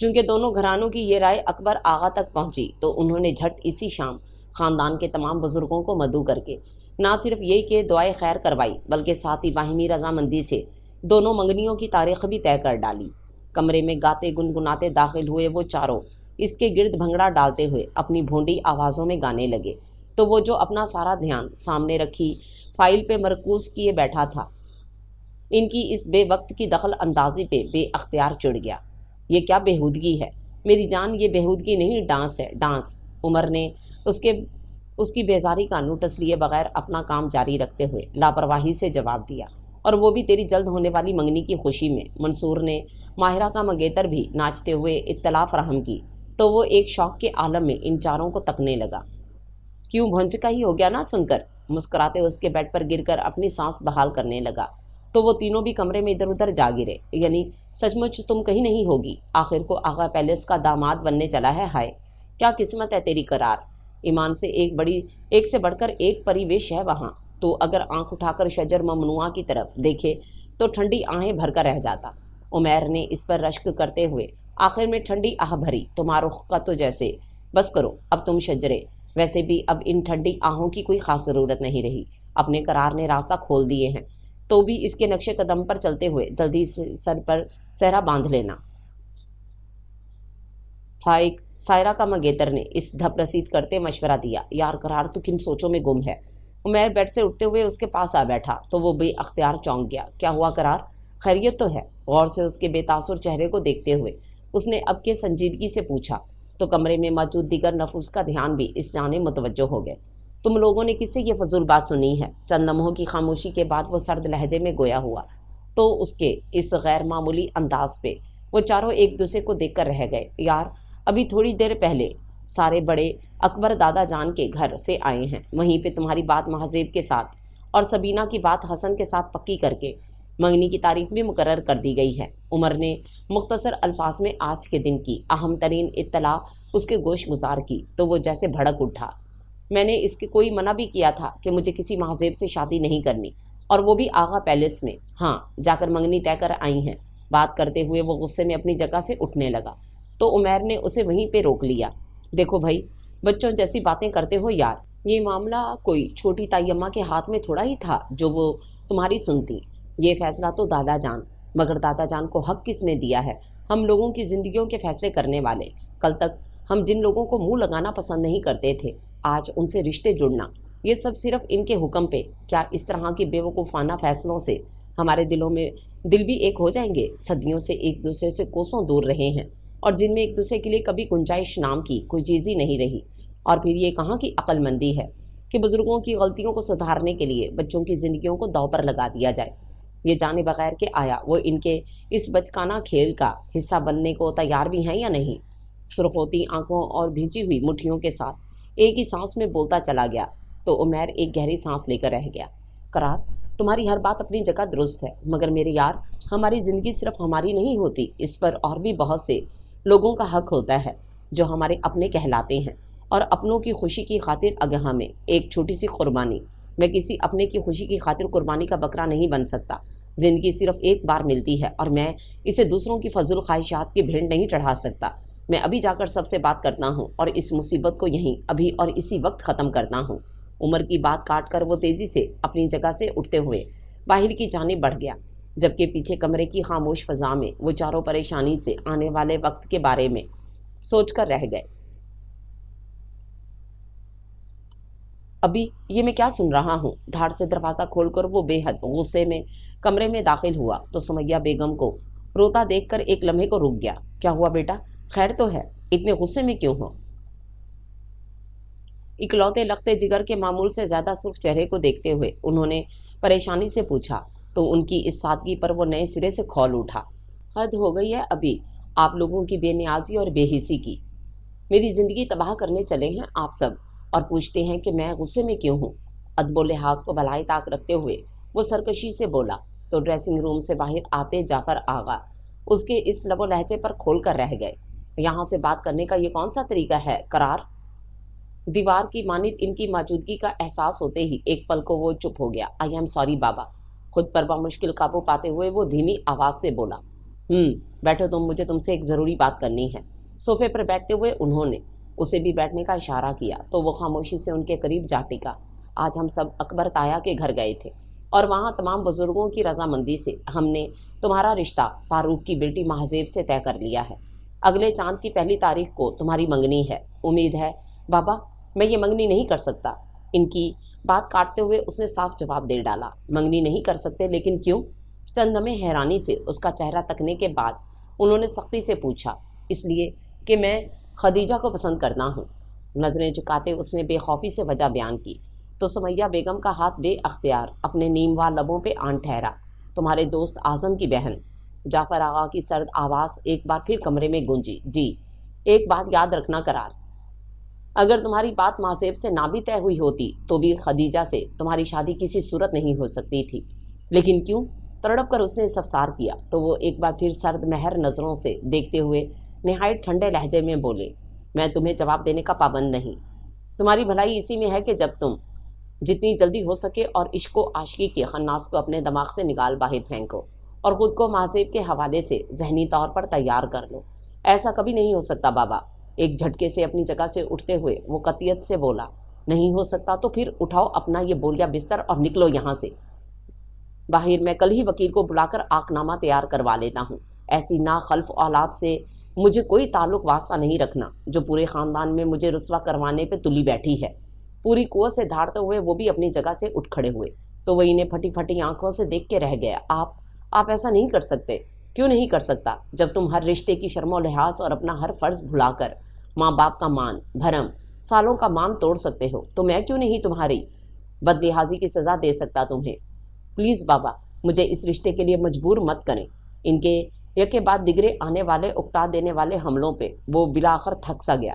چونکہ دونوں گھرانوں کی یہ رائے اکبر آغا تک پہنچی، تو انہوں نے جھٹ اسی شام خاندان کے تمام بزرگوں کو مدعو کر کے نہ صرف یہ کہ دعائے خیر کروائی، بلکہ ساتھ ہی باہمی رضامندی سے دونوں منگنیوں کی تاریخ بھی طے کر ڈالی۔ کمرے میں گاتے گنگناتے داخل ہوئے وہ چاروں اس کے گرد بھنگڑا ڈالتے ہوئے اپنی بھونڈی آوازوں میں گانے لگے، تو وہ جو اپنا سارا دھیان سامنے رکھی فائل پہ مرکوز کیے بیٹھا تھا، ان کی اس بے وقت کی دخل اندازی پہ بے اختیار چڑ گیا۔ یہ کیا بےہودگی ہے میری جان، یہ بےہودگی نہیں، ڈانس ہے، ڈانس۔ عمر نے اس کی بیزاری کا نوٹس لیے بغیر اپنا کام جاری رکھتے ہوئے لاپرواہی سے جواب دیا، اور وہ بھی تیری جلد ہونے والی منگنی کی خوشی میں۔ منصور نے ماہرہ کا منگیتر بھی ناچتے ہوئے اطلاع فراہم کی، تو وہ ایک شوق کے عالم میں ان چاروں کو تکنے لگا۔ کیوں بھونچکا ہی ہو گیا نا سن کر؟ مسکراتے اس کے بیڈ پر گر کر اپنی سانس بحال کرنے لگا، تو وہ تینوں بھی کمرے میں ادھر ادھر جا گرے۔ یعنی سچ مچ تم کہیں نہیں ہوگی، آخر کو آغا پیلس کا داماد بننے چلا ہے۔ ہائے کیا قسمت ہے تیری قرار، ایمان سے ایک سے بڑھ کر ایک پریویش ہے وہاں۔ تو اگر آنکھ اٹھا کر شجر ممنوعہ کی طرف دیکھے تو ٹھنڈی آہیں بھر کر رہ جاتا۔ عمیر نے اس پر رشک کرتے ہوئے آخر میں ٹھنڈی آہ بھری، تمہارا رخ کا تو جیسے بس کرو اب تم شجرے، ویسے بھی اب ان ٹھنڈی آہوں کی کوئی خاص ضرورت نہیں رہی، اپنے قرار نے راستہ کھول دیے ہیں، تو بھی اس کے نقش قدم پر چلتے ہوئے جلدی سے سر پر سہرا باندھ لینا۔ فائق سائرہ کا منگیتر نے اس دھپ رسید کرتے مشورہ دیا۔ یار قرار تو کن سوچوں میں گم ہے۔ عمیر بیڈ سے اٹھتے ہوئے اس کے پاس آ بیٹھا، تو وہ بے اختیار چونک گیا۔ کیا ہوا قرار، خیریت تو ہے؟ غور سے اس کے بے تاثر چہرے کو دیکھتے ہوئے اس نے اب کے سنجیدگی سے پوچھا، تو کمرے میں موجود دیگر نفوس کا دھیان بھی اس جانب متوجہ ہو گئے۔ تم لوگوں نے کس سے یہ فضول بات سنی ہے؟ چند لمحوں کی خاموشی کے بعد وہ سرد لہجے میں گویا ہوا، تو اس کے اس غیر معمولی انداز پہ وہ چاروں ایک دوسرے کو دیکھ کر رہ گئے۔ یار ابھی تھوڑی دیر پہلے سارے بڑے اکبر دادا جان کے گھر سے آئے ہیں، وہیں پہ تمہاری بات مہذیب کے ساتھ اور سبینہ کی بات حسن کے ساتھ پکی کر کے منگنی کی تاریخ بھی مقرر کر دی گئی ہے۔ عمر نے مختصر الفاظ میں آج کے دن کی اہم ترین اطلاع اس کے گوش گزار کی تو وہ جیسے بھڑک اٹھا۔ میں نے اس کے کوئی منع بھی کیا تھا کہ مجھے کسی مہذیب سے شادی نہیں کرنی، اور وہ بھی آغا پیلس میں، ہاں جا کر منگنی طے کر آئی ہیں۔ بات کرتے ہوئے وہ غصے میں اپنی جگہ سے اٹھنے لگا تو عمیر نے اسے وہیں پہ روک لیا۔ دیکھو بھائی، بچوں جیسی باتیں کرتے ہو یار، یہ معاملہ کوئی چھوٹی تائی اماں کے ہاتھ میں تھوڑا ہی تھا جو وہ تمہاری سنتی۔ یہ فیصلہ تو دادا جان، مگر دادا جان کو حق کس نے دیا ہے ہم لوگوں کی زندگیوں کے فیصلے کرنے والے؟ کل تک ہم جن لوگوں کو منہ لگانا پسند نہیں کرتے تھے، آج ان سے رشتے جڑنا، یہ سب صرف ان کے حکم پہ۔ کیا اس طرح کی بے وقوفانہ فیصلوں سے ہمارے دلوں میں دل بھی ایک ہو جائیں گے؟ صدیوں سے ایک دوسرے سے کوسوں دور رہے ہیں اور جن میں ایک دوسرے کے لیے کبھی گنجائش نام کی کوئی چیز ہی نہیں رہی۔ اور پھر یہ کہاں کی عقل مندی ہے کہ بزرگوں کی غلطیوں کو سدھارنے کے لیے بچوں کی زندگیوں کو داؤ پر لگا دیا جائے؟ یہ جانے بغیر کہ آیا وہ ان کے اس بچکانہ کھیل کا حصہ بننے کو تیار بھی ہیں یا نہیں؟ سرخوتی آنکھوں اور بھیجی ہوئی مٹھیوں کے ساتھ ایک ہی سانس میں بولتا چلا گیا تو عمیر ایک گہری سانس لے کر رہ گیا۔ قرار، تمہاری ہر بات اپنی جگہ درست ہے، مگر میرے یار، ہماری زندگی صرف ہماری نہیں ہوتی، اس پر اور بھی بہت سے لوگوں کا حق ہوتا ہے جو ہمارے اپنے کہلاتے ہیں، اور اپنوں کی خوشی کی خاطر اگہا میں ایک چھوٹی سی قربانی۔ میں کسی اپنے کی خوشی کی خاطر قربانی کا بکرا نہیں بن سکتا۔ زندگی صرف ایک بار ملتی ہے اور میں اسے دوسروں کی فضول خواہشات کی بھیڑ نہیں چڑھا سکتا۔ میں ابھی جا کر سب سے بات کرتا ہوں اور اس مصیبت کو یہیں ابھی اور اسی وقت ختم کرتا ہوں۔ عمر کی بات کاٹ کر وہ تیزی سے اپنی جگہ سے اٹھتے ہوئے باہر کی جانب بڑھ گیا، جبکہ پیچھے کمرے کی خاموش فضا میں وہ چاروں پریشانی سے آنے والے وقت کے بارے میں سوچ کر رہ گئے۔ ابھی یہ میں کیا سن رہا ہوں؟ دھاڑ سے دروازہ کھول کر وہ بے حد غصے میں کمرے میں داخل ہوا تو سمیہ بیگم کو روتا دیکھ کر ایک لمحے کو رک گیا۔ کیا ہوا بیٹا؟ خیر تو ہے؟ اتنے غصے میں کیوں ہو؟ اکلوتے لختے جگر کے معمول سے زیادہ سرخ چہرے کو دیکھتے ہوئے انہوں نے پریشانی سے پوچھا تو ان کی اس سادگی پر وہ نئے سرے سے کھول اٹھا۔ حد ہو گئی ہے ابھی آپ لوگوں کی بے نیازی اور بے حسی کی۔ میری زندگی تباہ کرنے چلے ہیں آپ سب اور پوچھتے ہیں کہ میں غصے میں کیوں ہوں؟ ادب و لحاظ کو بلائے طاق رکھتے ہوئے وہ سرکشی سے بولا تو ڈریسنگ روم سے باہر آتے جعفر آغا اس کے اس لب و لہجے پر کھول کر رہ گئے۔ یہاں سے بات کرنے کا یہ کون سا طریقہ ہے قرار؟ دیوار کی مانند ان کی موجودگی کا احساس ہوتے ہی ایک پل کو وہ چپ ہو گیا۔ آئی ایم سوری بابا، خود پر بمشکل قابو پاتے ہوئے وہ دھیمی آواز سے بولا۔ بیٹھو تم، مجھے تم سے ایک ضروری بات کرنی ہے۔ صوفے پر بیٹھتے ہوئے انہوں نے اسے بھی بیٹھنے کا اشارہ کیا تو وہ خاموشی سے ان کے قریب جا ٹکا۔ آج ہم سب اکبر تایا کے گھر گئے تھے اور وہاں تمام بزرگوں کی رضامندی سے ہم نے تمہارا رشتہ فاروق کی بیٹی مہذیب سے طے کر لیا ہے۔ اگلے چاند کی پہلی تاریخ کو تمہاری منگنی ہے۔ امید ہے بابا میں یہ منگنی نہیں کر سکتا۔ ان کی بات کاٹتے ہوئے اس نے صاف جواب دے ڈالا۔ منگنی نہیں کر سکتے؟ لیکن کیوں؟ چند لمحے حیرانی سے اس کا چہرہ تکنے کے بعد انہوں نے سختی سے پوچھا۔ اس لیے کہ میں خدیجہ کو پسند کرتا ہوں۔ نظریں جھکاتے اس نے بے خوفی سے وجہ بیان کی تو سمیہ بیگم کا ہاتھ بے اختیار اپنے نیموا لبوں پہ آن ٹھہرا۔ تمہارے دوست اعظم کی بہن؟ جعفر آغا کی سرد آواز ایک بار پھر کمرے میں گونجی۔ جی، ایک بات یاد رکھنا قرار، اگر تمہاری بات مہذیب سے نہ بھی طے ہوئی ہوتی تو بھی خدیجہ سے تمہاری شادی کسی صورت نہیں ہو سکتی تھی۔ لیکن کیوں؟ تڑپ کر اس نے استفسار کیا تو وہ ایک بار پھر سرد مہر نظروں سے دیکھتے ہوئے نہایت ٹھنڈے لہجے میں بولے۔ میں تمہیں جواب دینے کا پابند نہیں۔ تمہاری بھلائی اسی میں ہے کہ جب تم جتنی جلدی ہو سکے اور عشق و عاشقی کے خناس کو اپنے دماغ سے نکال باہر پھینکو اور خود کو مہذیب کے حوالے سے ذہنی طور پر تیار کر لو۔ ایسا کبھی نہیں ہو سکتا بابا۔ ایک جھٹکے سے اپنی جگہ سے اٹھتے ہوئے وہ قطعیت سے بولا۔ نہیں ہو سکتا تو پھر اٹھاؤ اپنا یہ بوریا بستر اور نکلو یہاں سے باہر۔ میں کل ہی وکیل کو بلا کر آق نامہ تیار کروا لیتا ہوں۔ ایسی ناخلف اولاد سے مجھے کوئی تعلق واسطہ نہیں رکھنا جو پورے خاندان میں مجھے رسوا کروانے پہ تلی بیٹھی ہے۔ پوری قوت سے دھاڑتے ہوئے وہ بھی اپنی جگہ سے اٹھ کھڑے ہوئے تو وہ انہیں پھٹی پھٹی آنکھوں سے دیکھ کے رہ گیا۔ آپ ایسا نہیں کر سکتے۔ کیوں نہیں کر سکتا؟ جب تم ہر رشتے کی شرم و لحاظ اور اپنا ہر فرض بھلا کر ماں باپ کا مان، بھرم، سالوں کا مان توڑ سکتے ہو تو میں کیوں نہیں تمہاری بد لحاظی کی سزا دے سکتا تمہیں؟ پلیز بابا مجھے اس رشتے کے لیے مجبور مت کریں۔ ان کے یکے بعد دیگرے آنے والے اکتا دینے والے حملوں پہ وہ بلاخر تھک سا گیا۔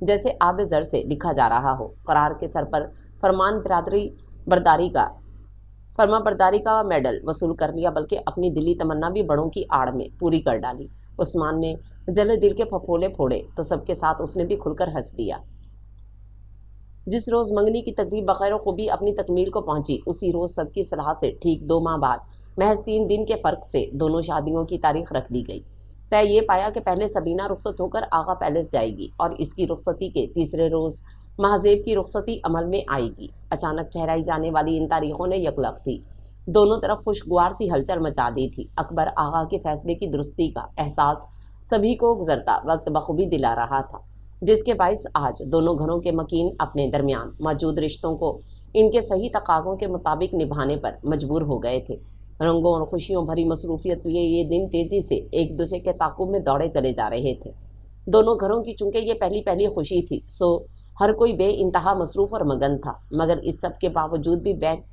جیسے آب زر سے لکھا جا رہا ہو۔ قرار کے سر پر فرما برداری کا میڈل وصول کر لیا، بلکہ اپنی دلی تمنا بھی بڑوں کی آڑ میں پوری کر ڈالی۔ عثمان نے جلے دل کے پھپھولے پھوڑے تو سب کے ساتھ اس نے بھی کھل کر ہنس دیا۔ جس روز منگنی کی تقریب بخیر و خوبی اپنی تکمیل کو پہنچی، اسی روز سب کی صلاح سے ٹھیک 2 ماہ بعد محض 3 دن کے فرق سے دونوں شادیوں کی تاریخ رکھ دی گئی۔ طے یہ پایا کہ پہلے سبینہ رخصت ہو کر آغا پیلس جائے گی اور اس کی رخصتی کے تیسرے روز مہذیب کی رخصتی عمل میں آئے گی۔ اچانک ٹھہرائی جانے والی ان تاریخوں نے یکلخت تھی، دونوں طرف خوشگوار سی ہلچل مچا دی تھی۔ اکبر آغا کے فیصلے کی درستی کا احساس سبھی کو گزرتا وقت بخوبی دلا رہا تھا، جس کے باعث آج دونوں گھروں کے مکین اپنے درمیان موجود رشتوں کو ان کے صحیح تقاضوں کے مطابق نبھانے پر مجبور ہو گئے تھے۔ رنگوں اور خوشیوں بھری مصروفیت لیے یہ دن تیزی سے ایک دوسرے کے تعاقب میں دوڑے چلے جا رہے تھے۔ دونوں گھروں کی چونکہ یہ پہلی خوشی تھی، سو ہر کوئی بے انتہا مصروف اور مگن تھا، مگر اس سب کے باوجود بھی بیک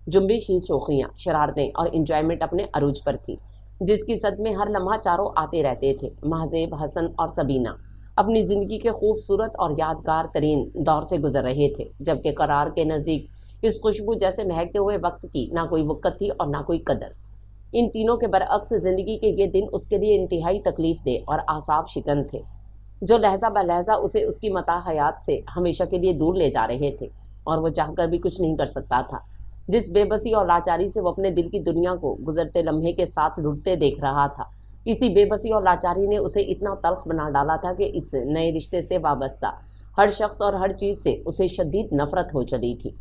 جنبش ہی شوخیاں، شرارتیں اور انجوائمنٹ اپنے عروج پر تھی، جس کی زد میں ہر لمحہ چاروں آتے رہتے تھے۔ مہذیب، حسن اور سبینہ اپنی زندگی کے خوبصورت اور یادگار ترین دور سے گزر رہے تھے، جبکہ قرار کے نزدیک اس خوشبو جیسے مہکتے ہوئے وقت کی نہ کوئی وقت تھی اور نہ کوئی قدر۔ ان تینوں کے برعکس زندگی کے یہ دن اس کے لیے انتہائی تکلیف دہ اور اعصاب شکن تھے، جو لہجہ بہ لہجہ اسے اس کی متاع حیات سے ہمیشہ کے لیے دور لے جا رہے تھے، اور وہ چاہ کر بھی کچھ نہیں کر سکتا تھا۔ جس بے بسی اور لاچاری سے وہ اپنے دل کی دنیا کو گزرتے لمحے کے ساتھ لٹتے دیکھ رہا تھا، اسی بے بسی اور لاچاری نے اسے اتنا تلخ بنا ڈالا تھا کہ اس نئے رشتے سے وابستہ ہر شخص اور ہر چیز سے اسے شدید نفرت ہو چلی تھی۔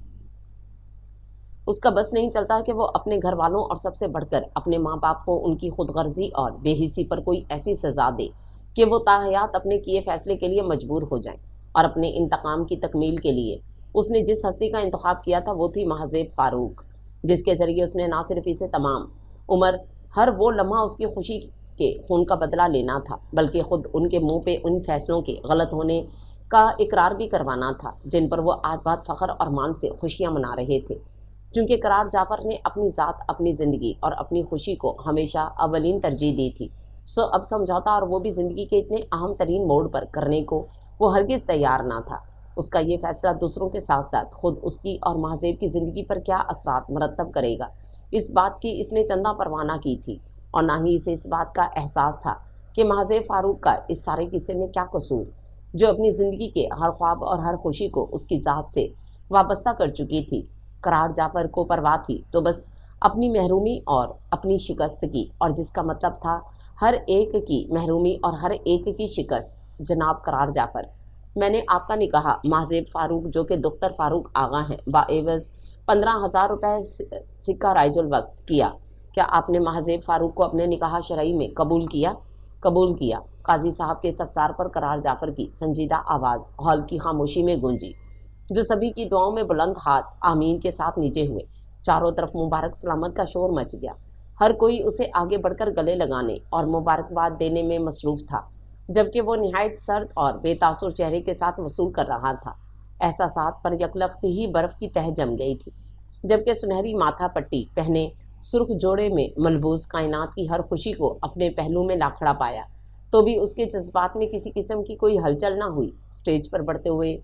اس کا بس نہیں چلتا کہ وہ اپنے گھر والوں اور سب سے بڑھ کر اپنے ماں باپ کو ان کی خود غرضی اور بے حسی پر کوئی ایسی سزا دے کہ وہ تاحیات اپنے کیے فیصلے کے لیے مجبور ہو جائیں، اور اپنے انتقام کی تکمیل کے لیے اس نے جس ہستی کا انتخاب کیا تھا وہ تھی مہذیب فاروق، جس کے ذریعے اس نے نہ صرف اسے تمام عمر ہر وہ لمحہ اس کی خوشی کے خون کا بدلہ لینا تھا، بلکہ خود ان کے منہ پہ ان فیصلوں کے غلط ہونے کا اقرار بھی کروانا تھا جن پر وہ آج بات فخر اور مان سے خوشیاں منا رہے تھے۔ چونکہ قرار جعفر نے اپنی ذات، اپنی زندگی اور اپنی خوشی کو ہمیشہ اولین ترجیح دی تھی، سو اب سمجھوتا اور وہ بھی زندگی کے اتنے اہم ترین موڑ پر کرنے کو وہ ہرگز تیار نہ تھا۔ اس کا یہ فیصلہ دوسروں کے ساتھ ساتھ خود اس کی اور مہذیب کی زندگی پر کیا اثرات مرتب کرے گا، اس بات کی اس نے چندہ پرواہ نہ کی تھی، اور نہ ہی اسے اس بات کا احساس تھا کہ مہذیب فاروق کا اس سارے قصے میں کیا قصور، جو اپنی زندگی کے ہر خواب اور ہر خوشی کو اس کی ذات سے وابستہ کر چکی تھی۔ قرار جعفر کو پرواہ تھی تو بس اپنی محرومی اور اپنی شکست کی، اور جس کا مطلب تھا ہر ایک کی محرومی اور ہر ایک کی شکست۔ جناب قرار جعفر، میں نے آپ کا نکاح مہذیب فاروق جو کہ دختر فاروق آغا ہیں باعوض 15,000 روپے سکہ رائج الوقت کیا۔ کیا آپ نے مہذیب فاروق کو اپنے نکاح شرعی میں قبول کیا؟ قبول کیا۔ قاضی صاحب کے استفسار پر قرار جعفر کی سنجیدہ آواز ہال کی خاموشی میں گونجی، جو سبھی کی دعاؤں میں بلند ہاتھ آمین کے ساتھ نیچے ہوئے۔ چاروں طرف مبارک سلامت کا شور مچ گیا، ہر کوئی اسے آگے بڑھ کر گلے لگانے اور مبارکباد دینے میں مصروف تھا، جبکہ وہ نہایت سرد اور بے تاثر چہرے کے ساتھ وصول کر رہا تھا۔ احساسات پر یکلخت ہی برف کی تہ جم گئی تھی، جبکہ سنہری ماتھا پٹی پہنے سرخ جوڑے میں ملبوس کائنات کی ہر خوشی کو اپنے پہلو میں لا کھڑا پایا، تو بھی اس کے جذبات میں کسی قسم کی کوئی ہلچل نہ ہوئی۔ سٹیج پر بڑھتے ہوئے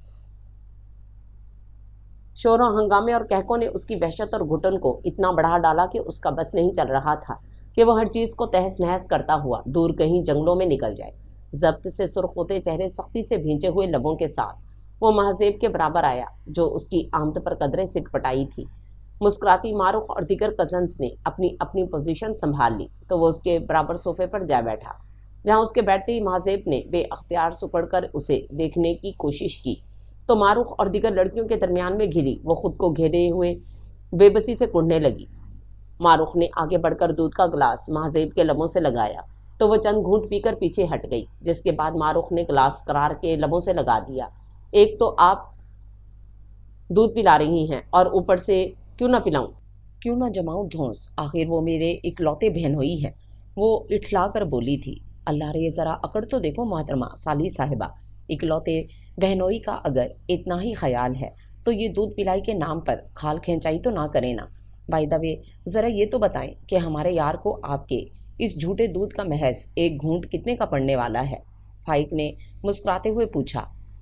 شور و ہنگامے اور کہکوں نے اس کی وحشت اور گھٹن کو اتنا بڑھا ڈالا کہ اس کا بس نہیں چل رہا تھا کہ وہ ہر چیز کو تہس نہس کرتا ہوا دور کہیں جنگلوں میں نکل جائے۔ ضبط سے سرخ ہوتے چہرے، سختی سے بھینچے ہوئے لبوں کے ساتھ وہ مہذیب کے برابر آیا، جو اس کی آمد پر قدرے سٹ پٹائی تھی۔ مسکراتی معروف اور دیگر کزنز نے اپنی اپنی پوزیشن سنبھال لی تو وہ اس کے برابر صوفے پر جا بیٹھا، جہاں اس کے بیٹھتے ہی مہذیب نے بے اختیار سکڑ کر اسے دیکھنے کی کوشش کی تو معروف اور دیگر لڑکیوں کے درمیان میں گھری وہ خود کو گھیرے ہوئے بے بسی سے کڑھنے لگی۔ معروف نے آگے بڑھ کر دودھ کا گلاس مہذیب کے لبوں سے لگایا تو وہ چند گھونٹ پی کر پیچھے ہٹ گئی، جس کے بعد معروف نے گلاس قرار کے لبوں سے لگا دیا۔ ایک تو آپ دودھ پلا رہی ہیں اور اوپر سے کیوں نہ پلاؤں، کیوں نہ جماؤں دھونس، آخر وہ میرے اکلوتے بہنوئی ہے، وہ اٹھلا کر بولی تھی۔ اللہ رے ذرا اکڑ تو دیکھو محترمہ سالی صاحبہ، اکلوتے بہنوئی کا اگر اتنا ہی خیال ہے تو یہ دودھ پلائی کے نام پر کھال کھینچائی تو نہ کرے نا۔ بائی دا وے ذرا یہ تو بتائیں کہ ہمارے یار کو آپ کے اس جھوٹے دودھ کا محض ایک گھونٹ کتنے کا پڑنے والا ہے؟ فائق نے مسکراتے ہوئے پوچھا۔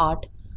8,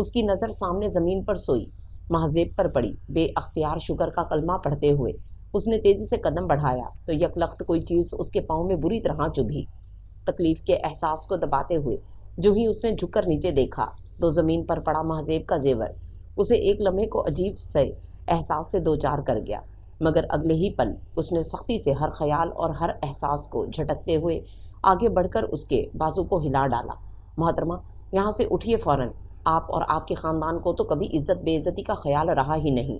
اس کی نظر سامنے زمین پر سوئی مہذیب پر پڑی۔ بے اختیار شکر کا کلمہ پڑھتے ہوئے اس نے تیزی سے قدم بڑھایا تو یکلخت کوئی چیز اس کے پاؤں میں بری طرح چبھی۔ تکلیف کے احساس کو دباتے ہوئے جو ہی اس نے جھک کر نیچے دیکھا تو زمین پر پڑا مہذیب کا زیور اسے ایک لمحے کو عجیب سے احساس سے دوچار کر گیا، مگر اگلے ہی پل اس نے سختی سے ہر خیال اور ہر احساس کو جھٹکتے ہوئے آگے بڑھ کر اس کے بازو کو ہلا ڈالا۔ محترمہ، یہاں سے اٹھیے فوراً۔ آپ اور آپ کے خاندان کو تو کبھی عزت بے عزتی کا خیال رہا ہی نہیں،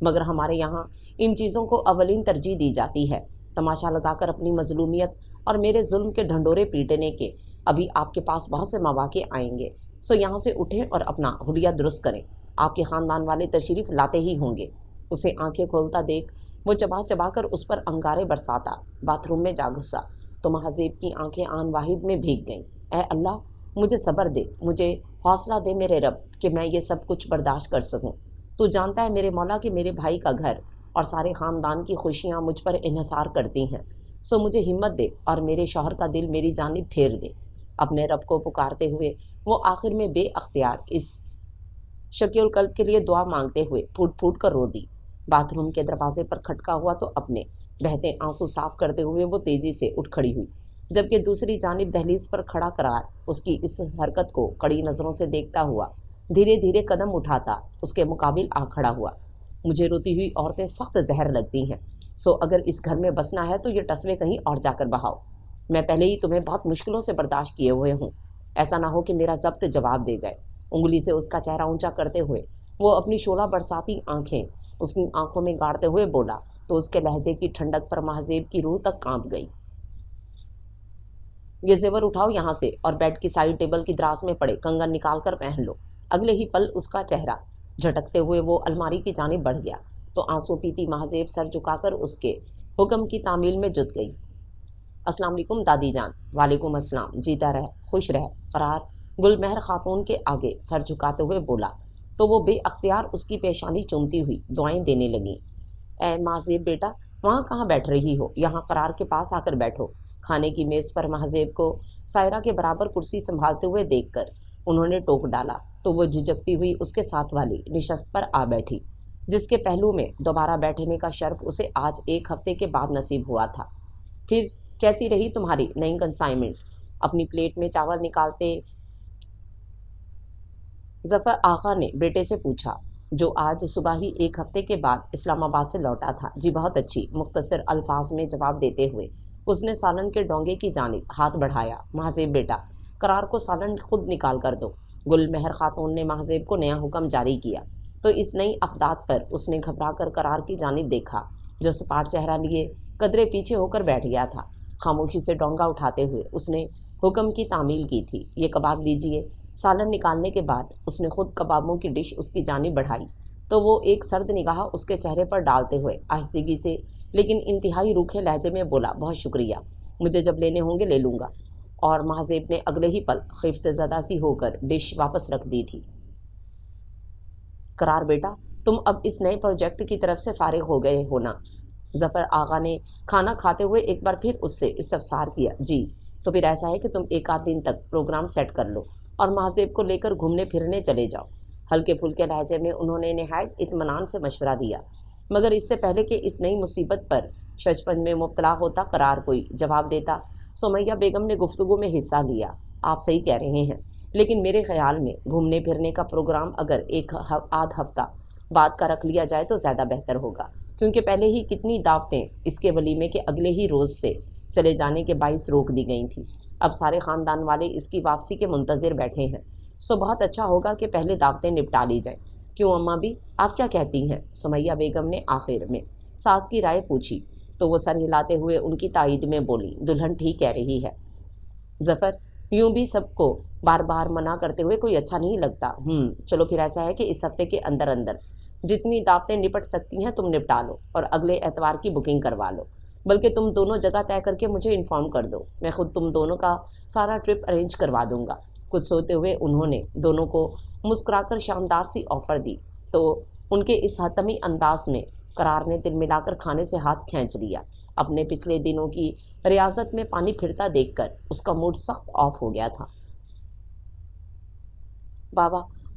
مگر ہمارے یہاں ان چیزوں کو اولین ترجیح دی جاتی ہے۔ تماشا لگا کر اپنی مظلومیت اور میرے ظلم کے ڈھنڈورے پیٹنے کے ابھی آپ کے پاس بہت سے مواقع آئیں گے، سو یہاں سے اٹھیں اور اپنا حلیہ درست کریں۔ آپ کے خاندان والے تشریف لاتے ہی ہوں گے۔ اسے آنکھیں کھولتا دیکھ وہ چبا چبا کر اس پر انگارے برساتا باتھ روم میں جا گھسا تو مہذیب کی آنکھیں آن واحد میں بھیگ گئیں۔ اے اللہ، مجھے صبر دے، مجھے حوصلہ دے میرے رب کہ میں یہ سب کچھ برداشت کر سکوں۔ تو جانتا ہے میرے مولا کہ میرے بھائی کا گھر اور سارے خاندان کی خوشیاں مجھ پر انحصار کرتی ہیں، سو مجھے ہمت دے اور میرے شوہر کا دل میری جانب پھیر دے۔ اپنے رب کو پکارتے ہوئے وہ آخر میں بے اختیار اس شقی القلب کے لیے دعا مانگتے ہوئے پھوٹ پھوٹ کر رو دی۔ باتھ روم کے دروازے پر کھٹکا ہوا تو اپنے بہتے آنسو صاف کرتے ہوئے وہ تیزی سے اٹھ کھڑی ہوئی، جبکہ دوسری جانب دہلیز پر کھڑا قرار اس کی اس حرکت کو کڑی نظروں سے دیکھتا ہوا دھیرے دھیرے قدم اٹھاتا اس کے مقابل آ کھڑا ہوا۔ مجھے روتی ہوئی عورتیں سخت زہر لگتی ہیں، سو اگر اس گھر میں بسنا ہے تو یہ ٹسوے کہیں اور جا کر بہاؤ۔ میں پہلے ہی تمہیں بہت مشکلوں سے برداشت کیے ہوئے ہوں، ایسا نہ ہو کہ میرا ضبط جواب دے جائے۔ انگلی سے اس کا چہرہ اونچا کرتے ہوئے وہ اپنی شعلہ برساتی آنکھیں اس کی آنکھوں میں گاڑتے ہوئے بولا تو اس کے لہجے کی ٹھنڈک پر مہذیب کی روح تک کانپ گئی۔ یہ زیور اٹھاؤ یہاں سے اور بیڈ کی سائڈ ٹیبل کی دراز میں پڑے کنگن نکال کر پہن لو۔ اگلے ہی پل اس کا چہرہ جھٹکتے ہوئے وہ الماری کی جانب بڑھ گیا تو آنسو پیتی مہذیب سر جھکا کر اس کے حکم کی تعمیل میں جت گئی۔ السلام علیکم دادی جان۔ وعلیکم السلام، جیتا رہ، خوش رہ، قرار گل مہر خاتون کے آگے سر جھکاتے ہوئے بولا تو وہ بے اختیار اس کی پیشانی چومتی ہوئی دعائیں دینے لگیں۔ اے مہذیب بیٹا، وہاں کہاں بیٹھ رہی ہو؟ یہاں قرار کے پاس آ کر بیٹھو۔ کھانے کی میز پر مہذیب کو سائرہ کے برابر کرسی سنبھالتے ہوئے دیکھ کر انہوں نے ٹوک ڈالا تو وہ جھجکتی ہوئی اس کے ساتھ والی نشست پر آ بیٹھی، جس کے پہلو میں دوبارہ بیٹھنے کا شرف اسے آج 1 ہفتے کے بعد نصیب ہوا تھا۔ پھر کیسی رہی تمہاری نئی کنسائنمنٹ؟ اپنی پلیٹ میں چاول نکالتے ظفر آغا نے بیٹے سے پوچھا، جو آج صبح ہی 1 ہفتے کے بعد اسلام آباد سے لوٹا تھا۔ جی بہت اچھی، مختصر الفاظ میں جواب دیتے ہوئے اس نے سالن کے ڈونگے کی جانب ہاتھ بڑھایا۔ مہذیب بیٹا، قرار کو سالن خود نکال کر دو۔ گل مہر خاتون نے مہذیب کو نیا حکم جاری کیا تو اس نئی اقدات پر اس نے گھبرا کر قرار کی جانب دیکھا، جو سپاٹ چہرہ لیے قدرے پیچھے ہو کر بیٹھ گیا تھا۔ خاموشی سے ڈونگا اٹھاتے ہوئے اس نے حکم کی تعمیل کی تھی، یہ کباب لیجئے۔ سالن نکالنے کے بعد اس نے خود کبابوں کی ڈش اس کی جانب بڑھائی تو وہ ایک سرد نگاہ اس کے چہرے پر ڈالتے ہوئے آہستگی سے لیکن انتہائی روکھے لہجے میں بولا، بہت شکریہ، مجھے جب لینے ہوں گے لے لوں گا۔ اور مہذیب نے اگلے ہی پل خفت زدہ سی ہو کر ڈش واپس رکھ دی تھی۔ قرار بیٹا، تم اب اس نئے پروجیکٹ کی طرف سے فارغ ہو گئے ہو نا؟ ظفر آغا نے کھانا کھاتے ہوئے ایک بار پھر اس سے استفسار کیا۔ جی، تو پھر ایسا ہے کہ تم 1 آدھ دن تک پروگرام سیٹ کر لو اور مہذیب کو لے کر گھومنے پھرنے چلے جاؤ۔ ہلکے پھلکے لہجے میں انہوں نے نہایت اطمینان سے مشورہ دیا، مگر اس سے پہلے کہ اس نئی مصیبت پر ششپنج میں مبتلا ہوتا قرار کوئی جواب دیتا، سمیہ بیگم نے گفتگو میں حصہ لیا۔ آپ صحیح کہہ رہے ہیں، لیکن میرے خیال میں گھومنے پھرنے کا پروگرام اگر 1 آدھ ہفتہ بعد کا رکھ لیا جائے تو زیادہ بہتر ہوگا، کیونکہ پہلے ہی کتنی دعوتیں اس کے ولیمے کے اگلے ہی روز سے چلے جانے کے باعث روک دی گئی تھیں۔ اب سارے خاندان والے اس کی واپسی کے منتظر بیٹھے ہیں، سو بہت اچھا ہوگا کہ پہلے دعوتیں نپٹا لی جائیں۔ کیوں اماں بھی، آپ کیا کہتی ہیں؟ سمیہ بیگم نے آخر میں ساس کی رائے پوچھی تو وہ سر ہلاتے ہوئے ان کی تائید میں بولی، دلہن ٹھیک کہہ رہی ہے۔ ظفر، یوں بھی سب کو بار بار منع کرتے ہوئے کوئی اچھا نہیں لگتا۔ چلو پھر ایسا ہے کہ اس ہفتے کے اندر اندر جتنی دعوتیں نپٹ سکتی ہیں تم نپٹا لو اور اگلے اتوار کی بکنگ کروا لو، بلکہ تم دونوں جگہ طے کر کے مجھے انفارم کر دو، میں خود تم دونوں کا سارا ٹرپ ارینج کروا دوں گا۔ کچھ سوتے ہوئے انہوں نے دونوں کو مسکرا کر شاندار سی آفر دی تو ان کے اس حتمی انداز میں قرار نے دل ملا کر کھانے سے ہاتھ کھینچ لیا۔ اپنے پچھلے دنوں کی ریاضت میں پانی پھرتا دیکھ کر اس کا موڈ سخت آف ہو گیا تھا۔ بابا،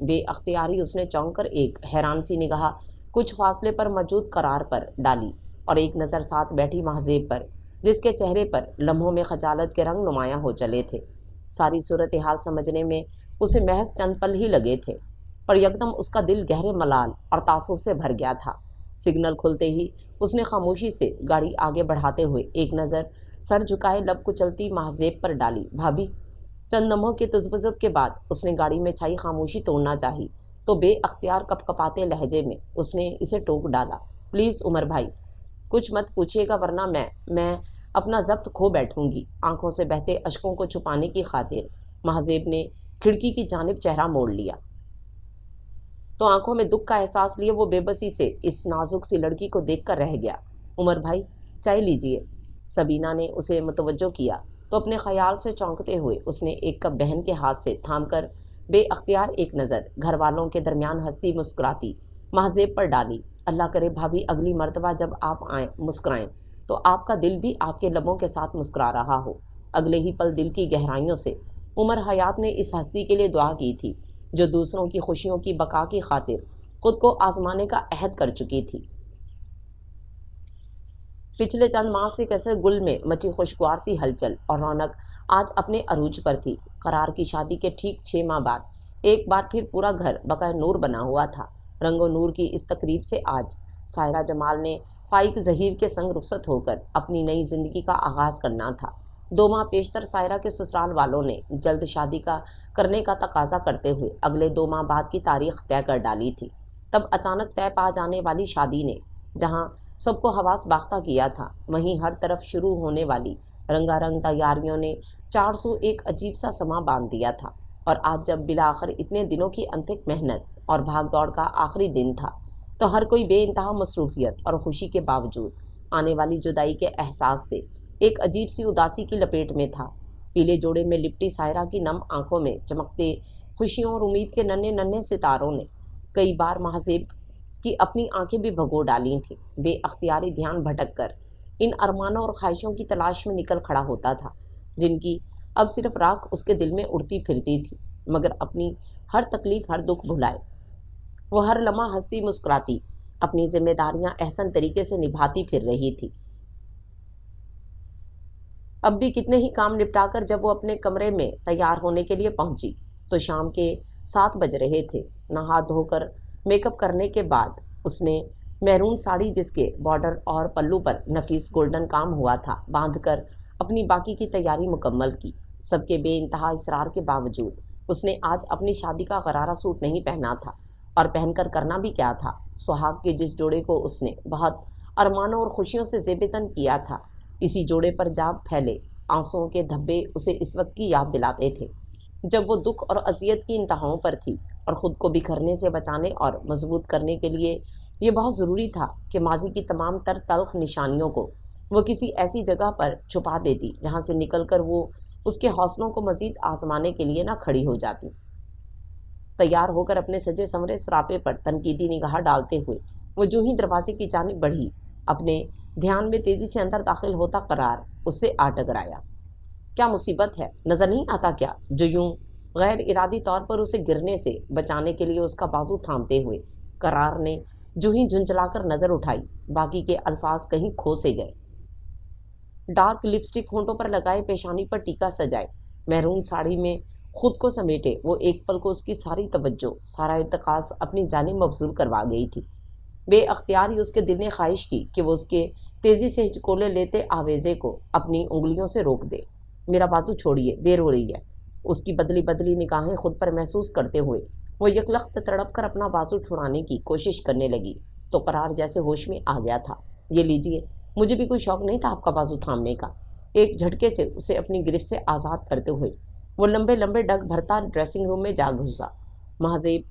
بے اختیاری اس نے چونک کر ایک حیران سی نگاہ کچھ فاصلے پر موجود قرار پر ڈالی اور ایک نظر ساتھ بیٹھی مہذیب پر، جس کے چہرے پر لمحوں میں خجالت کے رنگ نمایاں ہو چلے تھے۔ ساری صورتحال سمجھنے میں اسے محض چند پل ہی لگے تھے، پر یکدم اس کا دل گہرے ملال اور تعصب سے بھر گیا تھا۔ سگنل کھلتے ہی اس نے خاموشی سے گاڑی آگے بڑھاتے ہوئے ایک نظر سر جھکائے لب کچلتی مہذیب پر ڈالی۔ بھابھی! چند لمحوں کے تذبذب کے بعد اس نے گاڑی میں چھائی خاموشی توڑنا چاہی تو بے اختیار کپ کپاتے لہجے میں اس نے اسے ٹوک ڈالا، پلیز عمر بھائی، کچھ مت پوچھیے گا ورنہ میں اپنا ضبط کھو بیٹھوں گی۔ آنکھوں سے بہتے اشکوں کو چھپانے کی خاطر مہذیب نے کھڑکی کی جانب چہرہ موڑ لیا تو آنکھوں میں دکھ کا احساس لیے وہ بے بسی سے اس نازک سی لڑکی کو دیکھ کر رہ گیا۔ عمر بھائی چائے لیجئے۔ سبینہ نے اسے متوجہ کیا تو اپنے خیال سے چونکتے ہوئے اس نے ایک کپ بہن کے ہاتھ سے تھام کر بے اختیار ایک نظر گھر والوں کے درمیان ہنستی مسکراتی مہذیب پر ڈالی۔ اللہ کرے بھابھی اگلی مرتبہ جب آپ مسکرائیں تو آپ کا دل بھی آپ کے لبوں کے ساتھ مسکرا رہا ہو۔ اگلے ہی پل دل کی گہرائیوں سے عمر حیات نے اس ہستی کے لیے دعا کی تھی جو دوسروں کی خوشیوں کی بقا کی خاطر خود کو آزمانے کا عہد کر چکی تھی۔ پچھلے چند ماہ سے کیسے گل میں مچی خوشگوار سی ہلچل اور رونق آج اپنے عروج پر تھی۔ قرار کی شادی کے ٹھیک 6 ماہ بعد ایک بار پھر پورا گھر بقائے نور بنا ہوا تھا۔ رنگ و نور کی اس تقریب سے آج سائرہ جمال نے فائق ظہیر کے سنگ رخصت ہو کر اپنی نئی زندگی کا آغاز کرنا تھا۔ 2 ماہ پیشتر سائرہ کے سسرال والوں نے جلد شادی کرنے کا تقاضا کرتے ہوئے اگلے 2 ماہ بعد کی تاریخ طے کر ڈالی تھی۔ تب اچانک طے پا جانے والی شادی نے جہاں سب کو حواس باختہ کیا تھا، وہیں ہر طرف شروع ہونے والی رنگا رنگ تیاریوں نے 401 عجیب سا سما باندھ دیا تھا۔ اور آج جب بالآخر اتنے دنوں کی انتھک محنت اور بھاگ دوڑ کا آخری دن تھا تو ہر کوئی بے انتہا مصروفیت اور خوشی کے باوجود آنے والی جدائی کے احساس سے ایک عجیب سی اداسی کی لپیٹ میں تھا۔ پیلے جوڑے میں لپٹی سائرہ کی نم آنکھوں میں چمکتے خوشیوں اور امید کے ننھے ننھے ستاروں نے کئی بار مہذیب کی اپنی آنکھیں بھی بھگو ڈالی تھیں۔ بے اختیاری دھیان بھٹک کر ان ارمانوں اور خواہشوں کی تلاش میں نکل کھڑا ہوتا تھا جن کی اب صرف راکھ اس کے دل میں اڑتی پھرتی تھی، مگر اپنی ہر تکلیف ہر دکھ بھلائے وہ ہر لمحہ ہنستی مسکراتی اپنی ذمہ داریاں احسن طریقے سے نبھاتی پھر رہی تھی۔ اب بھی کتنے ہی کام نپٹا کر جب وہ اپنے کمرے میں تیار ہونے کے لیے پہنچی تو شام کے 7 بج رہے تھے۔ نہا دھو کر میک اپ کرنے کے بعد اس نے میرون ساڑی جس کے بارڈر اور پلو پر نفیس گولڈن کام ہوا تھا باندھ کر اپنی باقی کی تیاری مکمل کی۔ سب کے بے انتہا اصرار کے باوجود اس نے آج اپنی شادی کا غرارہ سوٹ نہیں پہنا تھا، اور پہن کر کرنا بھی کیا تھا؟ سہاگ کے جس جوڑے کو اس نے بہت ارمانوں اور خوشیوں سے زیب تن کیا تھا، اسی جوڑے پر جا پھیلے آنسوؤں کے دھبے اسے اس وقت کی یاد دلاتے تھے جب وہ دکھ اور اذیت کی انتہاؤں پر تھی، اور خود کو بکھرنے سے بچانے اور مضبوط کرنے کے لیے یہ بہت ضروری تھا کہ ماضی کی تمام تر تلخ نشانیوں کو وہ کسی ایسی جگہ پر چھپا دیتی جہاں سے نکل کر وہ اس کے حوصلوں کو مزید آزمانے کے لیے نہ کھڑی ہو جاتی۔ تیار ہو کر اپنے سجے سنورے سراپے پر تنقیدی نگاہ ڈالتے ہوئے وہ جو ہی دروازے کی جانب بڑھی، اپنے دھیان میں تیزی سے اندر داخل ہوتا قرار اس سے آ ٹکرایا۔ کیا مصیبت ہے، نظر نہیں آتا کیا؟ جو یوں غیر ارادی طور پر اسے گرنے سے بچانے کے لیے اس کا بازو تھامتے ہوئے قرار نے جو ہی جھنجھلا کر نظر اٹھائی، باقی کے الفاظ کہیں کھو سے گئے۔ ڈارک لپسٹک ہونٹوں پر لگائے، پیشانی پر ٹیکا سجائے، میرون ساڑی میں خود کو سمیٹے وہ ایک پل کو اس کی ساری توجہ، سارا ارتکاز اپنی جانب مبذول کروا گئی تھی۔ بے اختیار ہی اس کے دل نے خواہش کی کہ وہ اس کے تیزی سے ہچکولے لیتے آویزے کو اپنی انگلیوں سے روک دے۔ میرا بازو چھوڑیے، دیر ہو رہی ہے۔ اس کی بدلی بدلی نگاہیں خود پر محسوس کرتے ہوئے وہ یکلخت تڑپ کر اپنا بازو چھڑانے کی کوشش کرنے لگی تو قرار جیسے ہوش میں آ گیا تھا۔ یہ لیجیے، مجھے بھی کوئی شوق نہیں تھا آپ کا بازو تھامنے کا۔ ایک جھٹکے سے اسے اپنی گرفت سے آزاد کرتے ہوئے وہ لمبے لمبے ڈگ بھرتا ڈریسنگ روم میں جا گھسا۔ مہذیب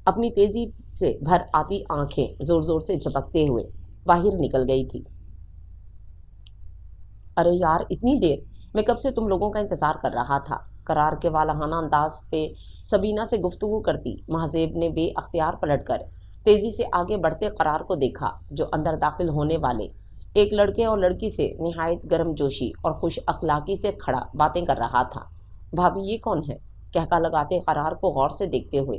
اپنی تیزی سے بھر آتی آنکھیں زور زور سے جھپکتے ہوئے باہر نکل گئی تھی۔ ارے یار، اتنی دیر! میں کب سے تم لوگوں کا انتظار کر رہا تھا۔ قرار کے والہانہ انداز پہ سبینہ سے گفتگو کرتی مہذیب نے بے اختیار پلٹ کر تیزی سے آگے بڑھتے قرار کو دیکھا جو اندر داخل ہونے والے ایک لڑکے اور لڑکی سے نہایت گرم جوشی اور خوش اخلاقی سے کھڑا باتیں کر رہا تھا۔ بھابھی یہ کون ہے؟ کہکا لگاتے قرار کو غور سے دیکھتے ہوئے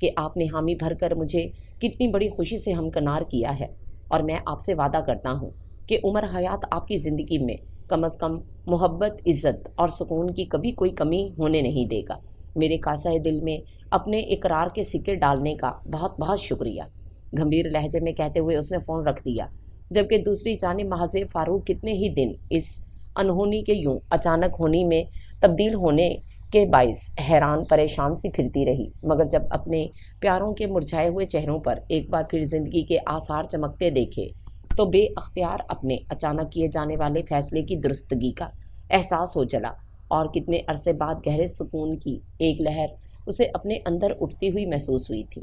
کہ آپ نے حامی بھر کر مجھے کتنی بڑی خوشی سے ہمکنار کیا ہے، اور میں آپ سے وعدہ کرتا ہوں کہ عمر حیات آپ کی زندگی میں کم از کم محبت، عزت اور سکون کی کبھی کوئی کمی ہونے نہیں دے گا۔ میرے کاسہ دل میں اپنے اقرار کے سکے ڈالنے کا بہت بہت شکریہ، گھمبیر لہجے میں کہتے ہوئے اس نے فون رکھ دیا، جبکہ دوسری جانب مہذب فاروق کتنے ہی دن اس انہونی کے یوں اچانک ہونی میں تبدیل ہونے کے باعث حیران پریشان سی پھرتی رہی، مگر جب اپنے پیاروں کے مرجھائے ہوئے چہروں پر ایک بار پھر زندگی کے آثار چمکتے دیکھے تو بے اختیار اپنے اچانک کیے جانے والے فیصلے کی درستگی کا احساس ہو چلا، اور کتنے عرصے بعد گہرے سکون کی ایک لہر اسے اپنے اندر اٹھتی ہوئی محسوس ہوئی تھی۔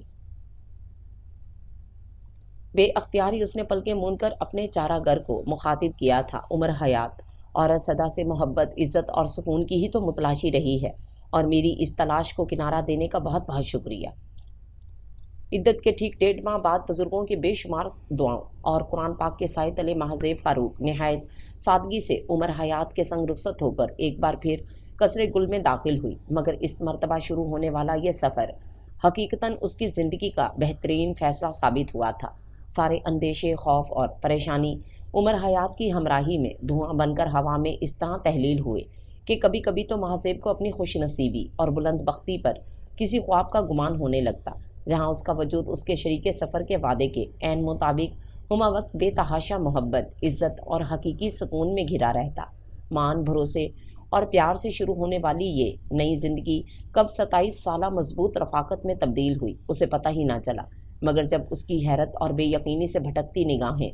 بے اختیاری اس نے پلکیں موند کر اپنے چارہ گر کو مخاطب کیا تھا، عمر حیات، عورت صدا سے محبت، عزت اور سکون کی ہی تو متلاشی رہی ہے، اور میری اس تلاش کو کنارہ دینے کا بہت بہت شکریہ۔ عدت کے ٹھیک 1.5 ماہ بعد بزرگوں کی بے شمار دعاؤں اور قرآن پاک کے سائے تلے مہذب فاروق نہایت سادگی سے عمر حیات کے سنگ رخصت ہو کر ایک بار پھر قصر گل میں داخل ہوئی، مگر اس مرتبہ شروع ہونے والا یہ سفر حقیقتاً اس کی زندگی کا بہترین فیصلہ ثابت ہوا تھا۔ سارے اندیشے، خوف اور پریشانی عمر حیات کی ہمراہی میں دھواں بن کر ہوا میں اس طرح تحلیل ہوئے کہ کبھی کبھی تو مہذب کو اپنی خوش نصیبی اور بلند بختی پر کسی خواب کا گمان ہونے لگتا، جہاں اس کا وجود اس کے شریک سفر کے وعدے کے عین مطابق ہمہ وقت بے تحاشا محبت، عزت اور حقیقی سکون میں گھرا رہتا۔ مان، بھروسے اور پیار سے شروع ہونے والی یہ نئی زندگی کب 27 سالہ مضبوط رفاقت میں تبدیل ہوئی اسے پتہ ہی نہ چلا، مگر جب اس کی حیرت اور بے یقینی سے بھٹکتی نگاہیں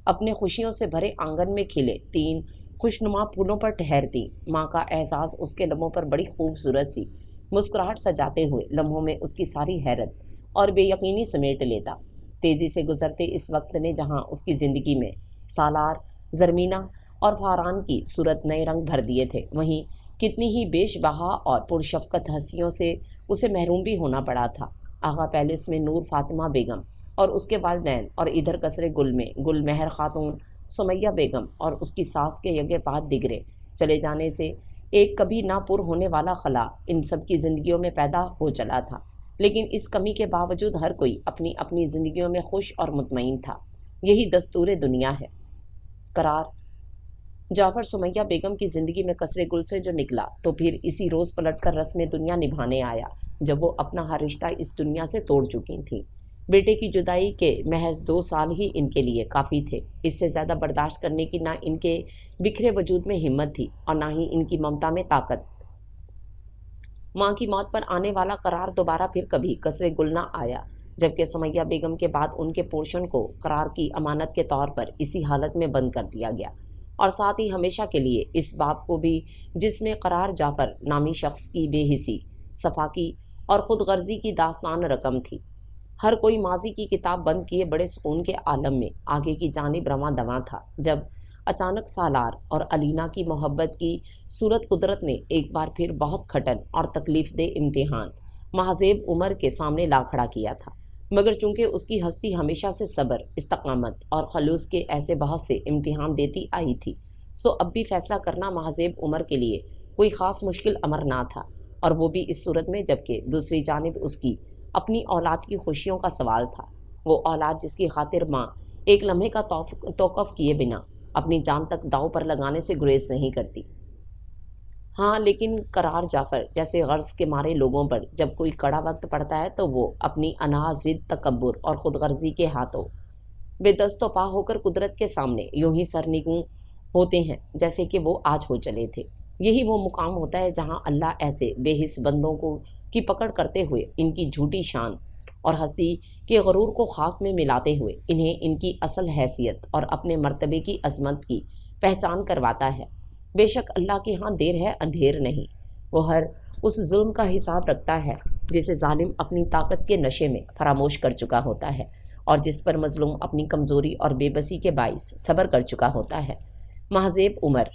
اپنے خوشیوں سے بھرے آنگن میں کھلے 3 خوشنما پھولوں پر ٹھہرتی، ماں کا احساس اس کے لبوں پر بڑی خوبصورت سی مسکراہٹ سجاتے ہوئے لمحوں میں اس کی ساری حیرت اور بے یقینی سمیٹ لیتا۔ تیزی سے گزرتے اس وقت نے جہاں اس کی زندگی میں سالار، زرمینہ اور فاران کی صورت نئے رنگ بھر دیے تھے، وہیں کتنی ہی بیش بہا اور پرشفقت ہستیوں سے اسے محروم بھی ہونا پڑا تھا۔ آغا پیلس میں نور فاطمہ بیگم اور اس کے والدین، اور ادھر قصر گل میں گل مہر خاتون، سمیہ بیگم اور اس کی ساس کے یگے پات دگرے چلے جانے سے ایک کبھی نہ پر ہونے والا خلا ان سب کی زندگیوں میں پیدا ہو چلا تھا، لیکن اس کمی کے باوجود ہر کوئی اپنی اپنی زندگیوں میں خوش اور مطمئن تھا۔ یہی دستور دنیا ہے۔ قرار جعفر سمیہ بیگم کی زندگی میں قصر گل سے جو نکلا تو پھر اسی روز پلٹ کر رسم دنیا نبھانے آیا جب وہ اپنا ہر رشتہ اس دنیا سے توڑ چکی تھیں۔ بیٹے کی جدائی کے محض 2 سال ہی ان کے لیے کافی تھے، اس سے زیادہ برداشت کرنے کی نہ ان کے بکھرے وجود میں ہمت تھی اور نہ ہی ان کی ممتا میں طاقت۔ ماں کی موت پر آنے والا قرار دوبارہ پھر کبھی قصر گل نہ آیا، جبکہ سمیہ بیگم کے بعد ان کے پورشن کو قرار کی امانت کے طور پر اسی حالت میں بند کر دیا گیا، اور ساتھ ہی ہمیشہ کے لیے اس باپ کو بھی جس میں قرار جعفر نامی شخص کی بے حسی، صفاکی اور خود غرضی کی داستان رقم تھی۔ ہر کوئی ماضی کی کتاب بند کیے بڑے سکون کے عالم میں آگے کی جانب رواں دواں تھا، جب اچانک سالار اور علینا کی محبت کی صورت قدرت نے ایک بار پھر بہت کھٹن اور تکلیف دہ امتحان مہذب عمر کے سامنے لا کھڑا کیا تھا، مگر چونکہ اس کی ہستی ہمیشہ سے صبر، استقامت اور خلوص کے ایسے بہت سے امتحان دیتی آئی تھی، سو اب بھی فیصلہ کرنا مہذب عمر کے لیے کوئی خاص مشکل امر نہ تھا، اور وہ بھی اس صورت میں جبکہ دوسری جانب اس کی اپنی اولاد کی خوشیوں کا سوال تھا، وہ اولاد جس کی خاطر ماں ایک لمحے کا توقف کیے بنا اپنی جان تک داؤ پر لگانے سے گریز نہیں کرتی۔ ہاں، لیکن قرار جعفر جیسے غرض کے مارے لوگوں پر جب کوئی کڑا وقت پڑتا ہے تو وہ اپنی انا، ضد، تکبر اور خود غرضی کے ہاتھوں بے دست و پا ہو کر قدرت کے سامنے یوں ہی سرنگوں ہوتے ہیں جیسے کہ وہ آج ہو چلے تھے۔ یہی وہ مقام ہوتا ہے جہاں اللہ ایسے بے حس بندوں کی پکڑ کرتے ہوئے ان کی جھوٹی شان اور ہستی کے غرور کو خاک میں ملاتے ہوئے انہیں ان کی اصل حیثیت اور اپنے مرتبے کی عظمت کی پہچان کرواتا ہے۔ بے شک اللہ کے ہاں دیر ہے اندھیر نہیں، وہ ہر اس ظلم کا حساب رکھتا ہے جسے ظالم اپنی طاقت کے نشے میں فراموش کر چکا ہوتا ہے، اور جس پر مظلوم اپنی کمزوری اور بے بسی کے باعث صبر کر چکا ہوتا ہے۔ مہذب عمر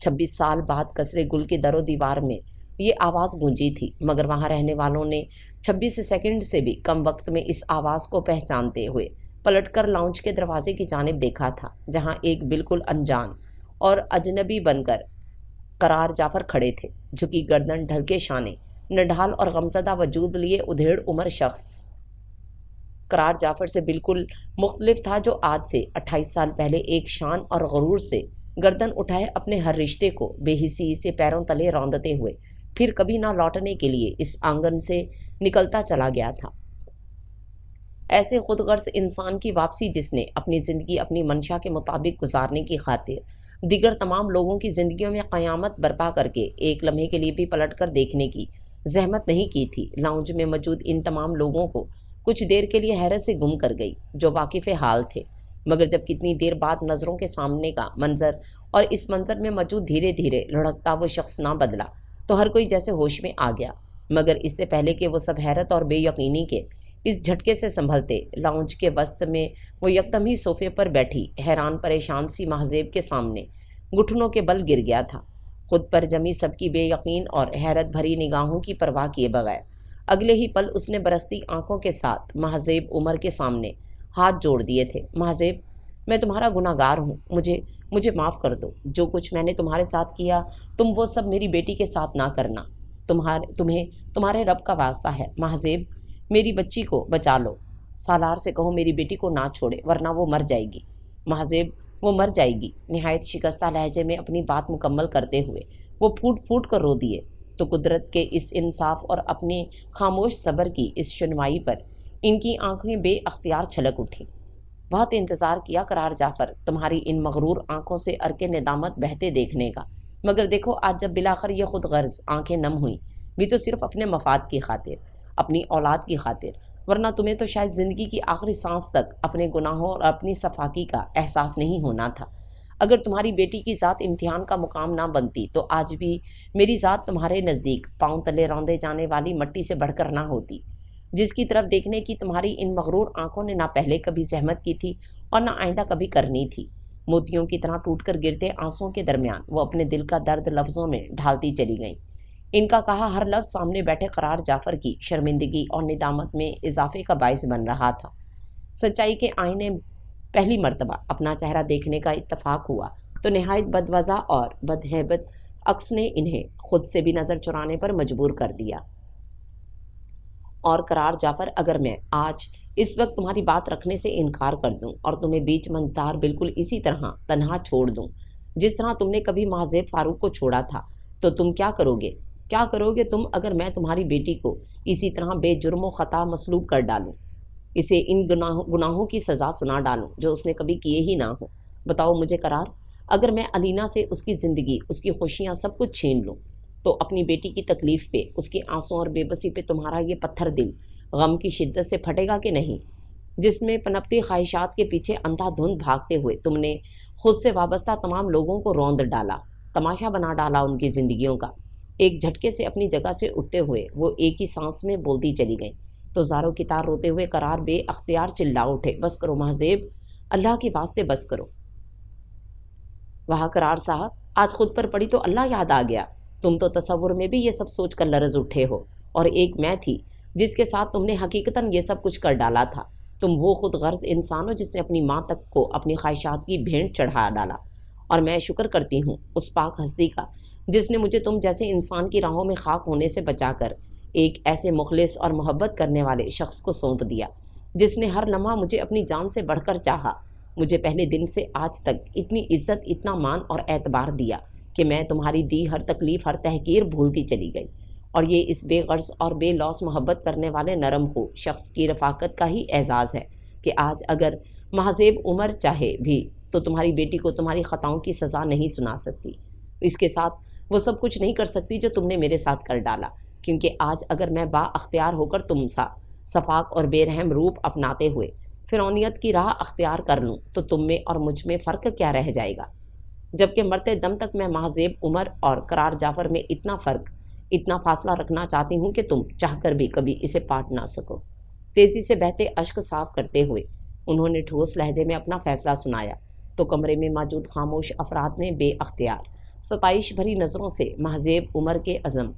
26 سال بعد قصر گل کے در و دیوار میں یہ آواز گونجی تھی، مگر وہاں رہنے والوں نے 26 سیکنڈ سے بھی کم وقت میں اس آواز کو پہچانتے ہوئے پلٹ کر لاؤنج کے دروازے کی جانب دیکھا تھا، جہاں ایک بالکل انجان اور اجنبی بن کر قرار جعفر کھڑے تھے، جھکی گردن، ڈھلکے شانے، نڈھال اور غمزدہ وجود لیے ادھیڑ عمر شخص قرار جعفر سے بالکل مختلف تھا، جو آج سے 28 سال پہلے ایک شان اور غرور سے گردن اٹھائے اپنے ہر رشتے کو بے حسی سے پیروں تلے روندتے ہوئے پھر کبھی نہ لوٹنے کے لیے اس آنگن سے نکلتا چلا گیا تھا۔ ایسے خود غرض انسان کی واپسی، جس نے اپنی زندگی اپنی منشا کے مطابق گزارنے کی خاطر دیگر تمام لوگوں کی زندگیوں میں قیامت برپا کر کے ایک لمحے کے لیے بھی پلٹ کر دیکھنے کی زحمت نہیں کی تھی، لاؤنج میں موجود ان تمام لوگوں کو کچھ دیر کے لیے حیرت سے گم کر گئی، جو واقف حال تھے۔ مگر جب کتنی دیر بعد نظروں کے سامنے کا منظر اور اس منظر میں موجود دھیرے دھیرے لڑھکتا وہ شخص نہ بدلا تو ہر کوئی جیسے ہوش میں آ گیا۔ مگر اس سے پہلے کہ وہ سب حیرت اور بے یقینی کے اس جھٹکے سے سنبھلتے، لاؤنج کے وسط میں وہ یکدم ہی صوفے پر بیٹھی حیران پریشان سی مہذیب کے سامنے گھٹنوں کے بل گر گیا تھا، خود پر جمی سب کی بے یقین اور حیرت بھری نگاہوں کی پرواہ کیے بغیر۔ اگلے ہی پل اس نے برستی آنکھوں کے ساتھ مہذیب عمر کے سامنے ہاتھ جوڑ دیے تھے۔ مہذیب، میں تمہارا گناہ گار ہوں، مجھے معاف کر دو۔ جو کچھ میں نے تمہارے ساتھ کیا تم وہ سب میری بیٹی کے ساتھ نہ کرنا۔ تمہیں تمہارے رب کا واسطہ ہے مہذیب، میری بچی کو بچا لو۔ سالار سے کہو میری بیٹی کو نہ چھوڑے، ورنہ وہ مر جائے گی۔ مہذیب، وہ مر جائے گی۔ نہایت شکستہ لہجے میں اپنی بات مکمل کرتے ہوئے وہ پھوٹ پھوٹ کر رو دیے تو قدرت کے اس انصاف اور اپنے خاموش صبر کی اس شنوائی پر ان کی آنکھیں بے اختیار چھلک اٹھیں۔ بہت انتظار کیا قرار جعفر تمہاری ان مغرور آنکھوں سے ارکے ندامت بہتے دیکھنے کا، مگر دیکھو آج جب بلاخر یہ خود غرض آنکھیں نم ہوئیں بھی تو صرف اپنے مفاد کی خاطر، اپنی اولاد کی خاطر، ورنہ تمہیں تو شاید زندگی کی آخری سانس تک اپنے گناہوں اور اپنی صفاکی کا احساس نہیں ہونا تھا۔ اگر تمہاری بیٹی کی ذات امتحان کا مقام نہ بنتی تو آج بھی میری ذات تمہارے نزدیک پاؤں تلے روندے جانے والی مٹی سے بڑھ کر نہ ہوتی، جس کی طرف دیکھنے کی تمہاری ان مغرور آنکھوں نے نہ پہلے کبھی زحمت کی تھی اور نہ آئندہ کبھی کرنی تھی۔ موتیوں کی طرح ٹوٹ کر گرتے آنسوؤں کے درمیان وہ اپنے دل کا درد لفظوں میں ڈھالتی چلی گئیں۔ ان کا کہا ہر لفظ سامنے بیٹھے قرار جعفر کی شرمندگی اور ندامت میں اضافے کا باعث بن رہا تھا۔ سچائی کے آئینے پہلی مرتبہ اپنا چہرہ دیکھنے کا اتفاق ہوا تو نہایت بدوضع اور بدہیبت عکس نے انہیں خود سے بھی نظر چرانے پر مجبور کر دیا۔ اور قرار جعفر، اگر میں آج اس وقت تمہاری بات رکھنے سے انکار کر دوں اور تمہیں بیچ منظار بالکل اسی طرح تنہا چھوڑ دوں جس طرح تم نے کبھی مہذیب فاروق کو چھوڑا تھا، تو تم کیا کرو گے؟ کیا کرو گے تم اگر میں تمہاری بیٹی کو اسی طرح بے جرم و خطا مسلوب کر ڈالوں، اسے ان گناہوں کی سزا سنا ڈالوں جو اس نے کبھی کیے ہی نہ ہوں؟ بتاؤ مجھے قرار، اگر میں علینا سے اس کی زندگی، اس کی خوشیاں سب کچھ چھین لوں تو اپنی بیٹی کی تکلیف پہ، اس کے آنسوں اور بے بسی پہ تمہارا یہ پتھر دل غم کی شدت سے پھٹے گا کہ نہیں، جس میں پنپتی خواہشات کے پیچھے اندھا دھند بھاگتے ہوئے تم نے خود سے وابستہ تمام لوگوں کو روند ڈالا، تماشا بنا ڈالا ان کی زندگیوں کا۔ ایک جھٹکے سے اپنی جگہ سے اٹھتے ہوئے وہ ایک ہی سانس میں بولتی چلی گئیں تو زاروں کی تار روتے ہوئے قرار بے اختیار چلا اٹھے، بس کرو مہذیب، اللہ کے واسطے بس کرو۔ واہ قرار صاحب، آج خود پر پڑی تو اللہ یاد آ گیا۔ تم تو تصور میں بھی یہ سب سوچ کر لرز اٹھے ہو، اور ایک میں تھی جس کے ساتھ تم نے حقیقتاً یہ سب کچھ کر ڈالا تھا۔ تم وہ خود غرض انسان ہو جس نے اپنی ماں تک کو اپنی خواہشات کی بھینٹ چڑھا ڈالا، اور میں شکر کرتی ہوں اس پاک ہستی کا جس نے مجھے تم جیسے انسان کی راہوں میں خاک ہونے سے بچا کر ایک ایسے مخلص اور محبت کرنے والے شخص کو سونپ دیا جس نے ہر لمحہ مجھے اپنی جان سے بڑھ کر چاہا، مجھے پہلے دن سے آج تک اتنی عزت، اتنا مان اور اعتبار دیا کہ میں تمہاری دی ہر تکلیف، ہر تحقیر بھولتی چلی گئی، اور یہ اس بے غرض اور بے لوث محبت کرنے والے نرم خو شخص کی رفاقت کا ہی اعزاز ہے کہ آج اگر مہذیب عمر چاہے بھی تو تمہاری بیٹی کو تمہاری خطاؤں کی سزا نہیں سنا سکتی، اس کے ساتھ وہ سب کچھ نہیں کر سکتی جو تم نے میرے ساتھ کر ڈالا، کیونکہ آج اگر میں با اختیار ہو کر تم سا صفاق اور بے رحم روپ اپناتے ہوئے فرعونیت کی راہ اختیار کر لوں تو تم میں اور مجھ میں فرق کیا رہ جائے گا؟ جبکہ مرتے دم تک میں مہذیب عمر اور قرار جعفر میں اتنا فرق، اتنا فاصلہ رکھنا چاہتی ہوں کہ تم چاہ کر بھی کبھی اسے پاٹ نہ سکو۔ تیزی سے بہتے اشک صاف کرتے ہوئے انہوں نے ٹھوس لہجے میں اپنا فیصلہ سنایا تو کمرے میں موجود خاموش افراد نے بے اختیار ستائش بھری نظروں سے مہذیب عمر کے عزم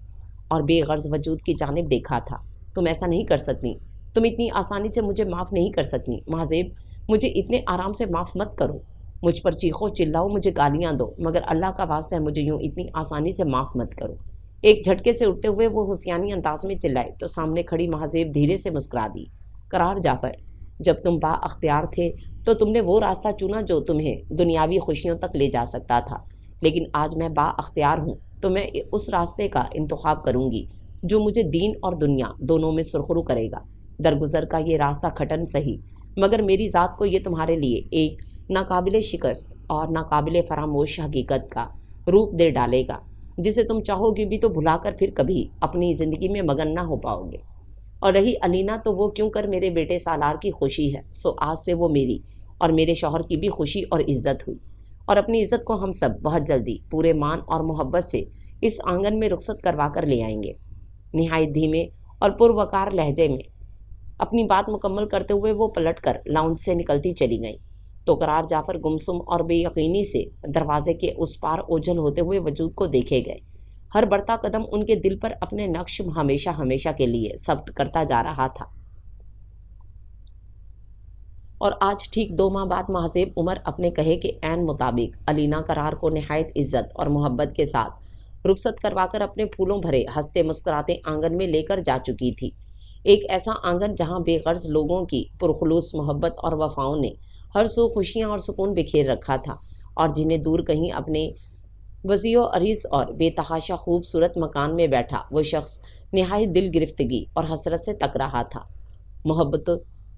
اور بے غرض وجود کی جانب دیکھا تھا۔ تم ایسا نہیں کر سکتی، تم اتنی آسانی سے مجھے معاف نہیں کر سکتی مہذیب، مجھے اتنے آرام سے معاف مت کرو، مجھ پر چیخو چلاؤ، مجھے گالیاں دو، مگر اللہ کا واسطہ ہے مجھے یوں اتنی آسانی سے معاف مت کرو۔ ایک جھٹکے سے اٹھتے ہوئے وہ حسیانی انداز میں چلائے تو سامنے کھڑی مہذیب دھیرے سے مسکرا دی۔ قرار جعفر، جب تم با اختیار تھے تو تم نے وہ راستہ چنا جو تمہیں دنیاوی خوشیوں تک لے جا سکتا تھا، لیکن آج میں با اختیار ہوں تو میں اس راستے کا انتخاب کروں گی جو مجھے دین اور دنیا دونوں میں سرخرو کرے گا۔ درگزر کا یہ راستہ کھٹن سہی، مگر میری ذات کو یہ تمہارے لیے ایک ناقابل شکست اور ناقابل فراموش حقیقت کا روپ دے ڈالے گا، جسے تم چاہو گے بھی تو بھلا کر پھر کبھی اپنی زندگی میں مگن نہ ہو پاؤ گے۔ اور رہی علینا، تو وہ کیوں کر میرے بیٹے سالار کی خوشی ہے، سو آج سے وہ میری اور میرے شوہر کی بھی خوشی اور عزت ہوئی، اور اپنی عزت کو ہم سب بہت جلدی پورے مان اور محبت سے اس آنگن میں رخصت کروا کر لے آئیں گے۔ نہایت دھیمے اور پروقار لہجے میں اپنی بات مکمل کرتے ہوئے وہ پلٹ کر لاؤنج سے نکلتی چلی گئیں تو قرار جعفر گمسم اور بے یقینی سے دروازے کے اس پار اوجھل ہوتے ہوئے وجود کو دیکھے گئے۔ ہر بڑھتا قدم ان کے دل پر اپنے نقش ہمیشہ ہمیشہ کے لیے ثبت کرتا جا رہا تھا۔ اور آج ٹھیک 2 ماہ بعد مہذیب عمر اپنے کہے کے عین مطابق علینا قرار کو نہایت عزت اور محبت کے ساتھ رخصت کروا کر اپنے پھولوں بھرے ہنستے مسکراتے آنگن میں لے کر جا چکی تھی۔ ایک ایسا آنگن جہاں بے غرض لوگوں کی پرخلوص محبت اور وفاؤں نے ہر سو خوشیاں اور سکون بکھیر رکھا تھا، اور جنہیں دور کہیں اپنے وسیع و عریض اور بے تحاشا خوبصورت مکان میں بیٹھا وہ شخص نہایت دل گرفتگی اور حسرت سے تک رہا تھا۔ محبت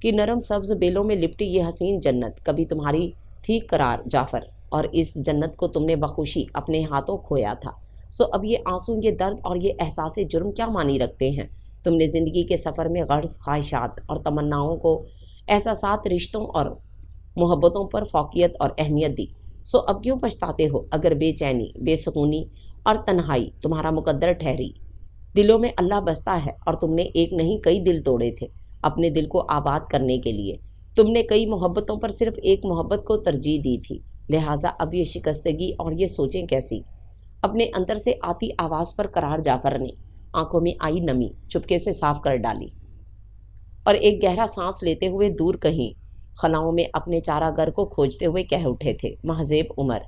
کی نرم سبز بیلوں میں لپٹی یہ حسین جنت کبھی تمہاری تھی قرار جعفر، اور اس جنت کو تم نے بخوشی اپنے ہاتھوں کھویا تھا۔ سو اب یہ آنسو، یہ درد اور یہ احساس جرم کیا معنی رکھتے ہیں؟ تم نے زندگی کے سفر میں غرض، خواہشات اور تمناؤں کو، احساسات، رشتوں اور محبتوں پر فوقیت اور اہمیت دی، سو اب کیوں پچھتاتے ہو اگر بے چینی، بے سکونی اور تنہائی تمہارا مقدر ٹھہری؟ دلوں میں اللہ بستا ہے، اور تم نے ایک نہیں کئی دل توڑے تھے اپنے دل کو آباد کرنے کے لیے۔ تم نے کئی محبتوں پر صرف ایک محبت کو ترجیح دی تھی، لہٰذا اب یہ شکستگی اور یہ سوچیں کیسی؟ اپنے اندر سے آتی آواز پر قرار جعفر نے آنکھوں میں آئی نمی چپکے سے صاف کر ڈالی، اور ایک گہرا سانس لیتے ہوئے دور کہیں خلاؤں میں اپنے چارہ گر کو کھوجتے ہوئے کہہ اٹھے تھے، مہذیب عمر،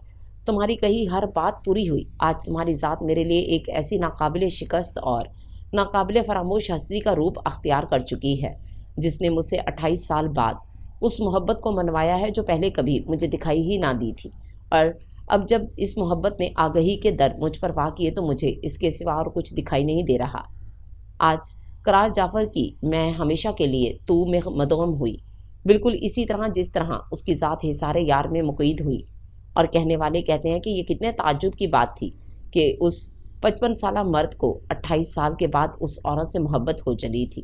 تمہاری کہی ہر بات پوری ہوئی۔ آج تمہاری ذات میرے لیے ایک ایسی ناقابل شکست اور ناقابل فراموش ہستی کا روپ اختیار کر چکی ہے جس نے مجھ سے 28 سال بعد اس محبت کو منوایا ہے جو پہلے کبھی مجھے دکھائی ہی نہ دی تھی، اور اب جب اس محبت نے آگہی کے در مجھ پر وا کیے تو مجھے اس کے سوا اور کچھ دکھائی نہیں دے رہا۔ آج قرار جعفر کی میں ہمیشہ کے لیے تو میں مدغم ہوئی، بالکل اسی طرح جس طرح اس کی ذات حصار یار میں مقید ہوئی۔ اور کہنے والے کہتے ہیں کہ یہ کتنے تعجب کی بات تھی کہ اس 55 سالہ مرد کو 28 سال کے بعد اس عورت سے محبت ہو چلی تھی۔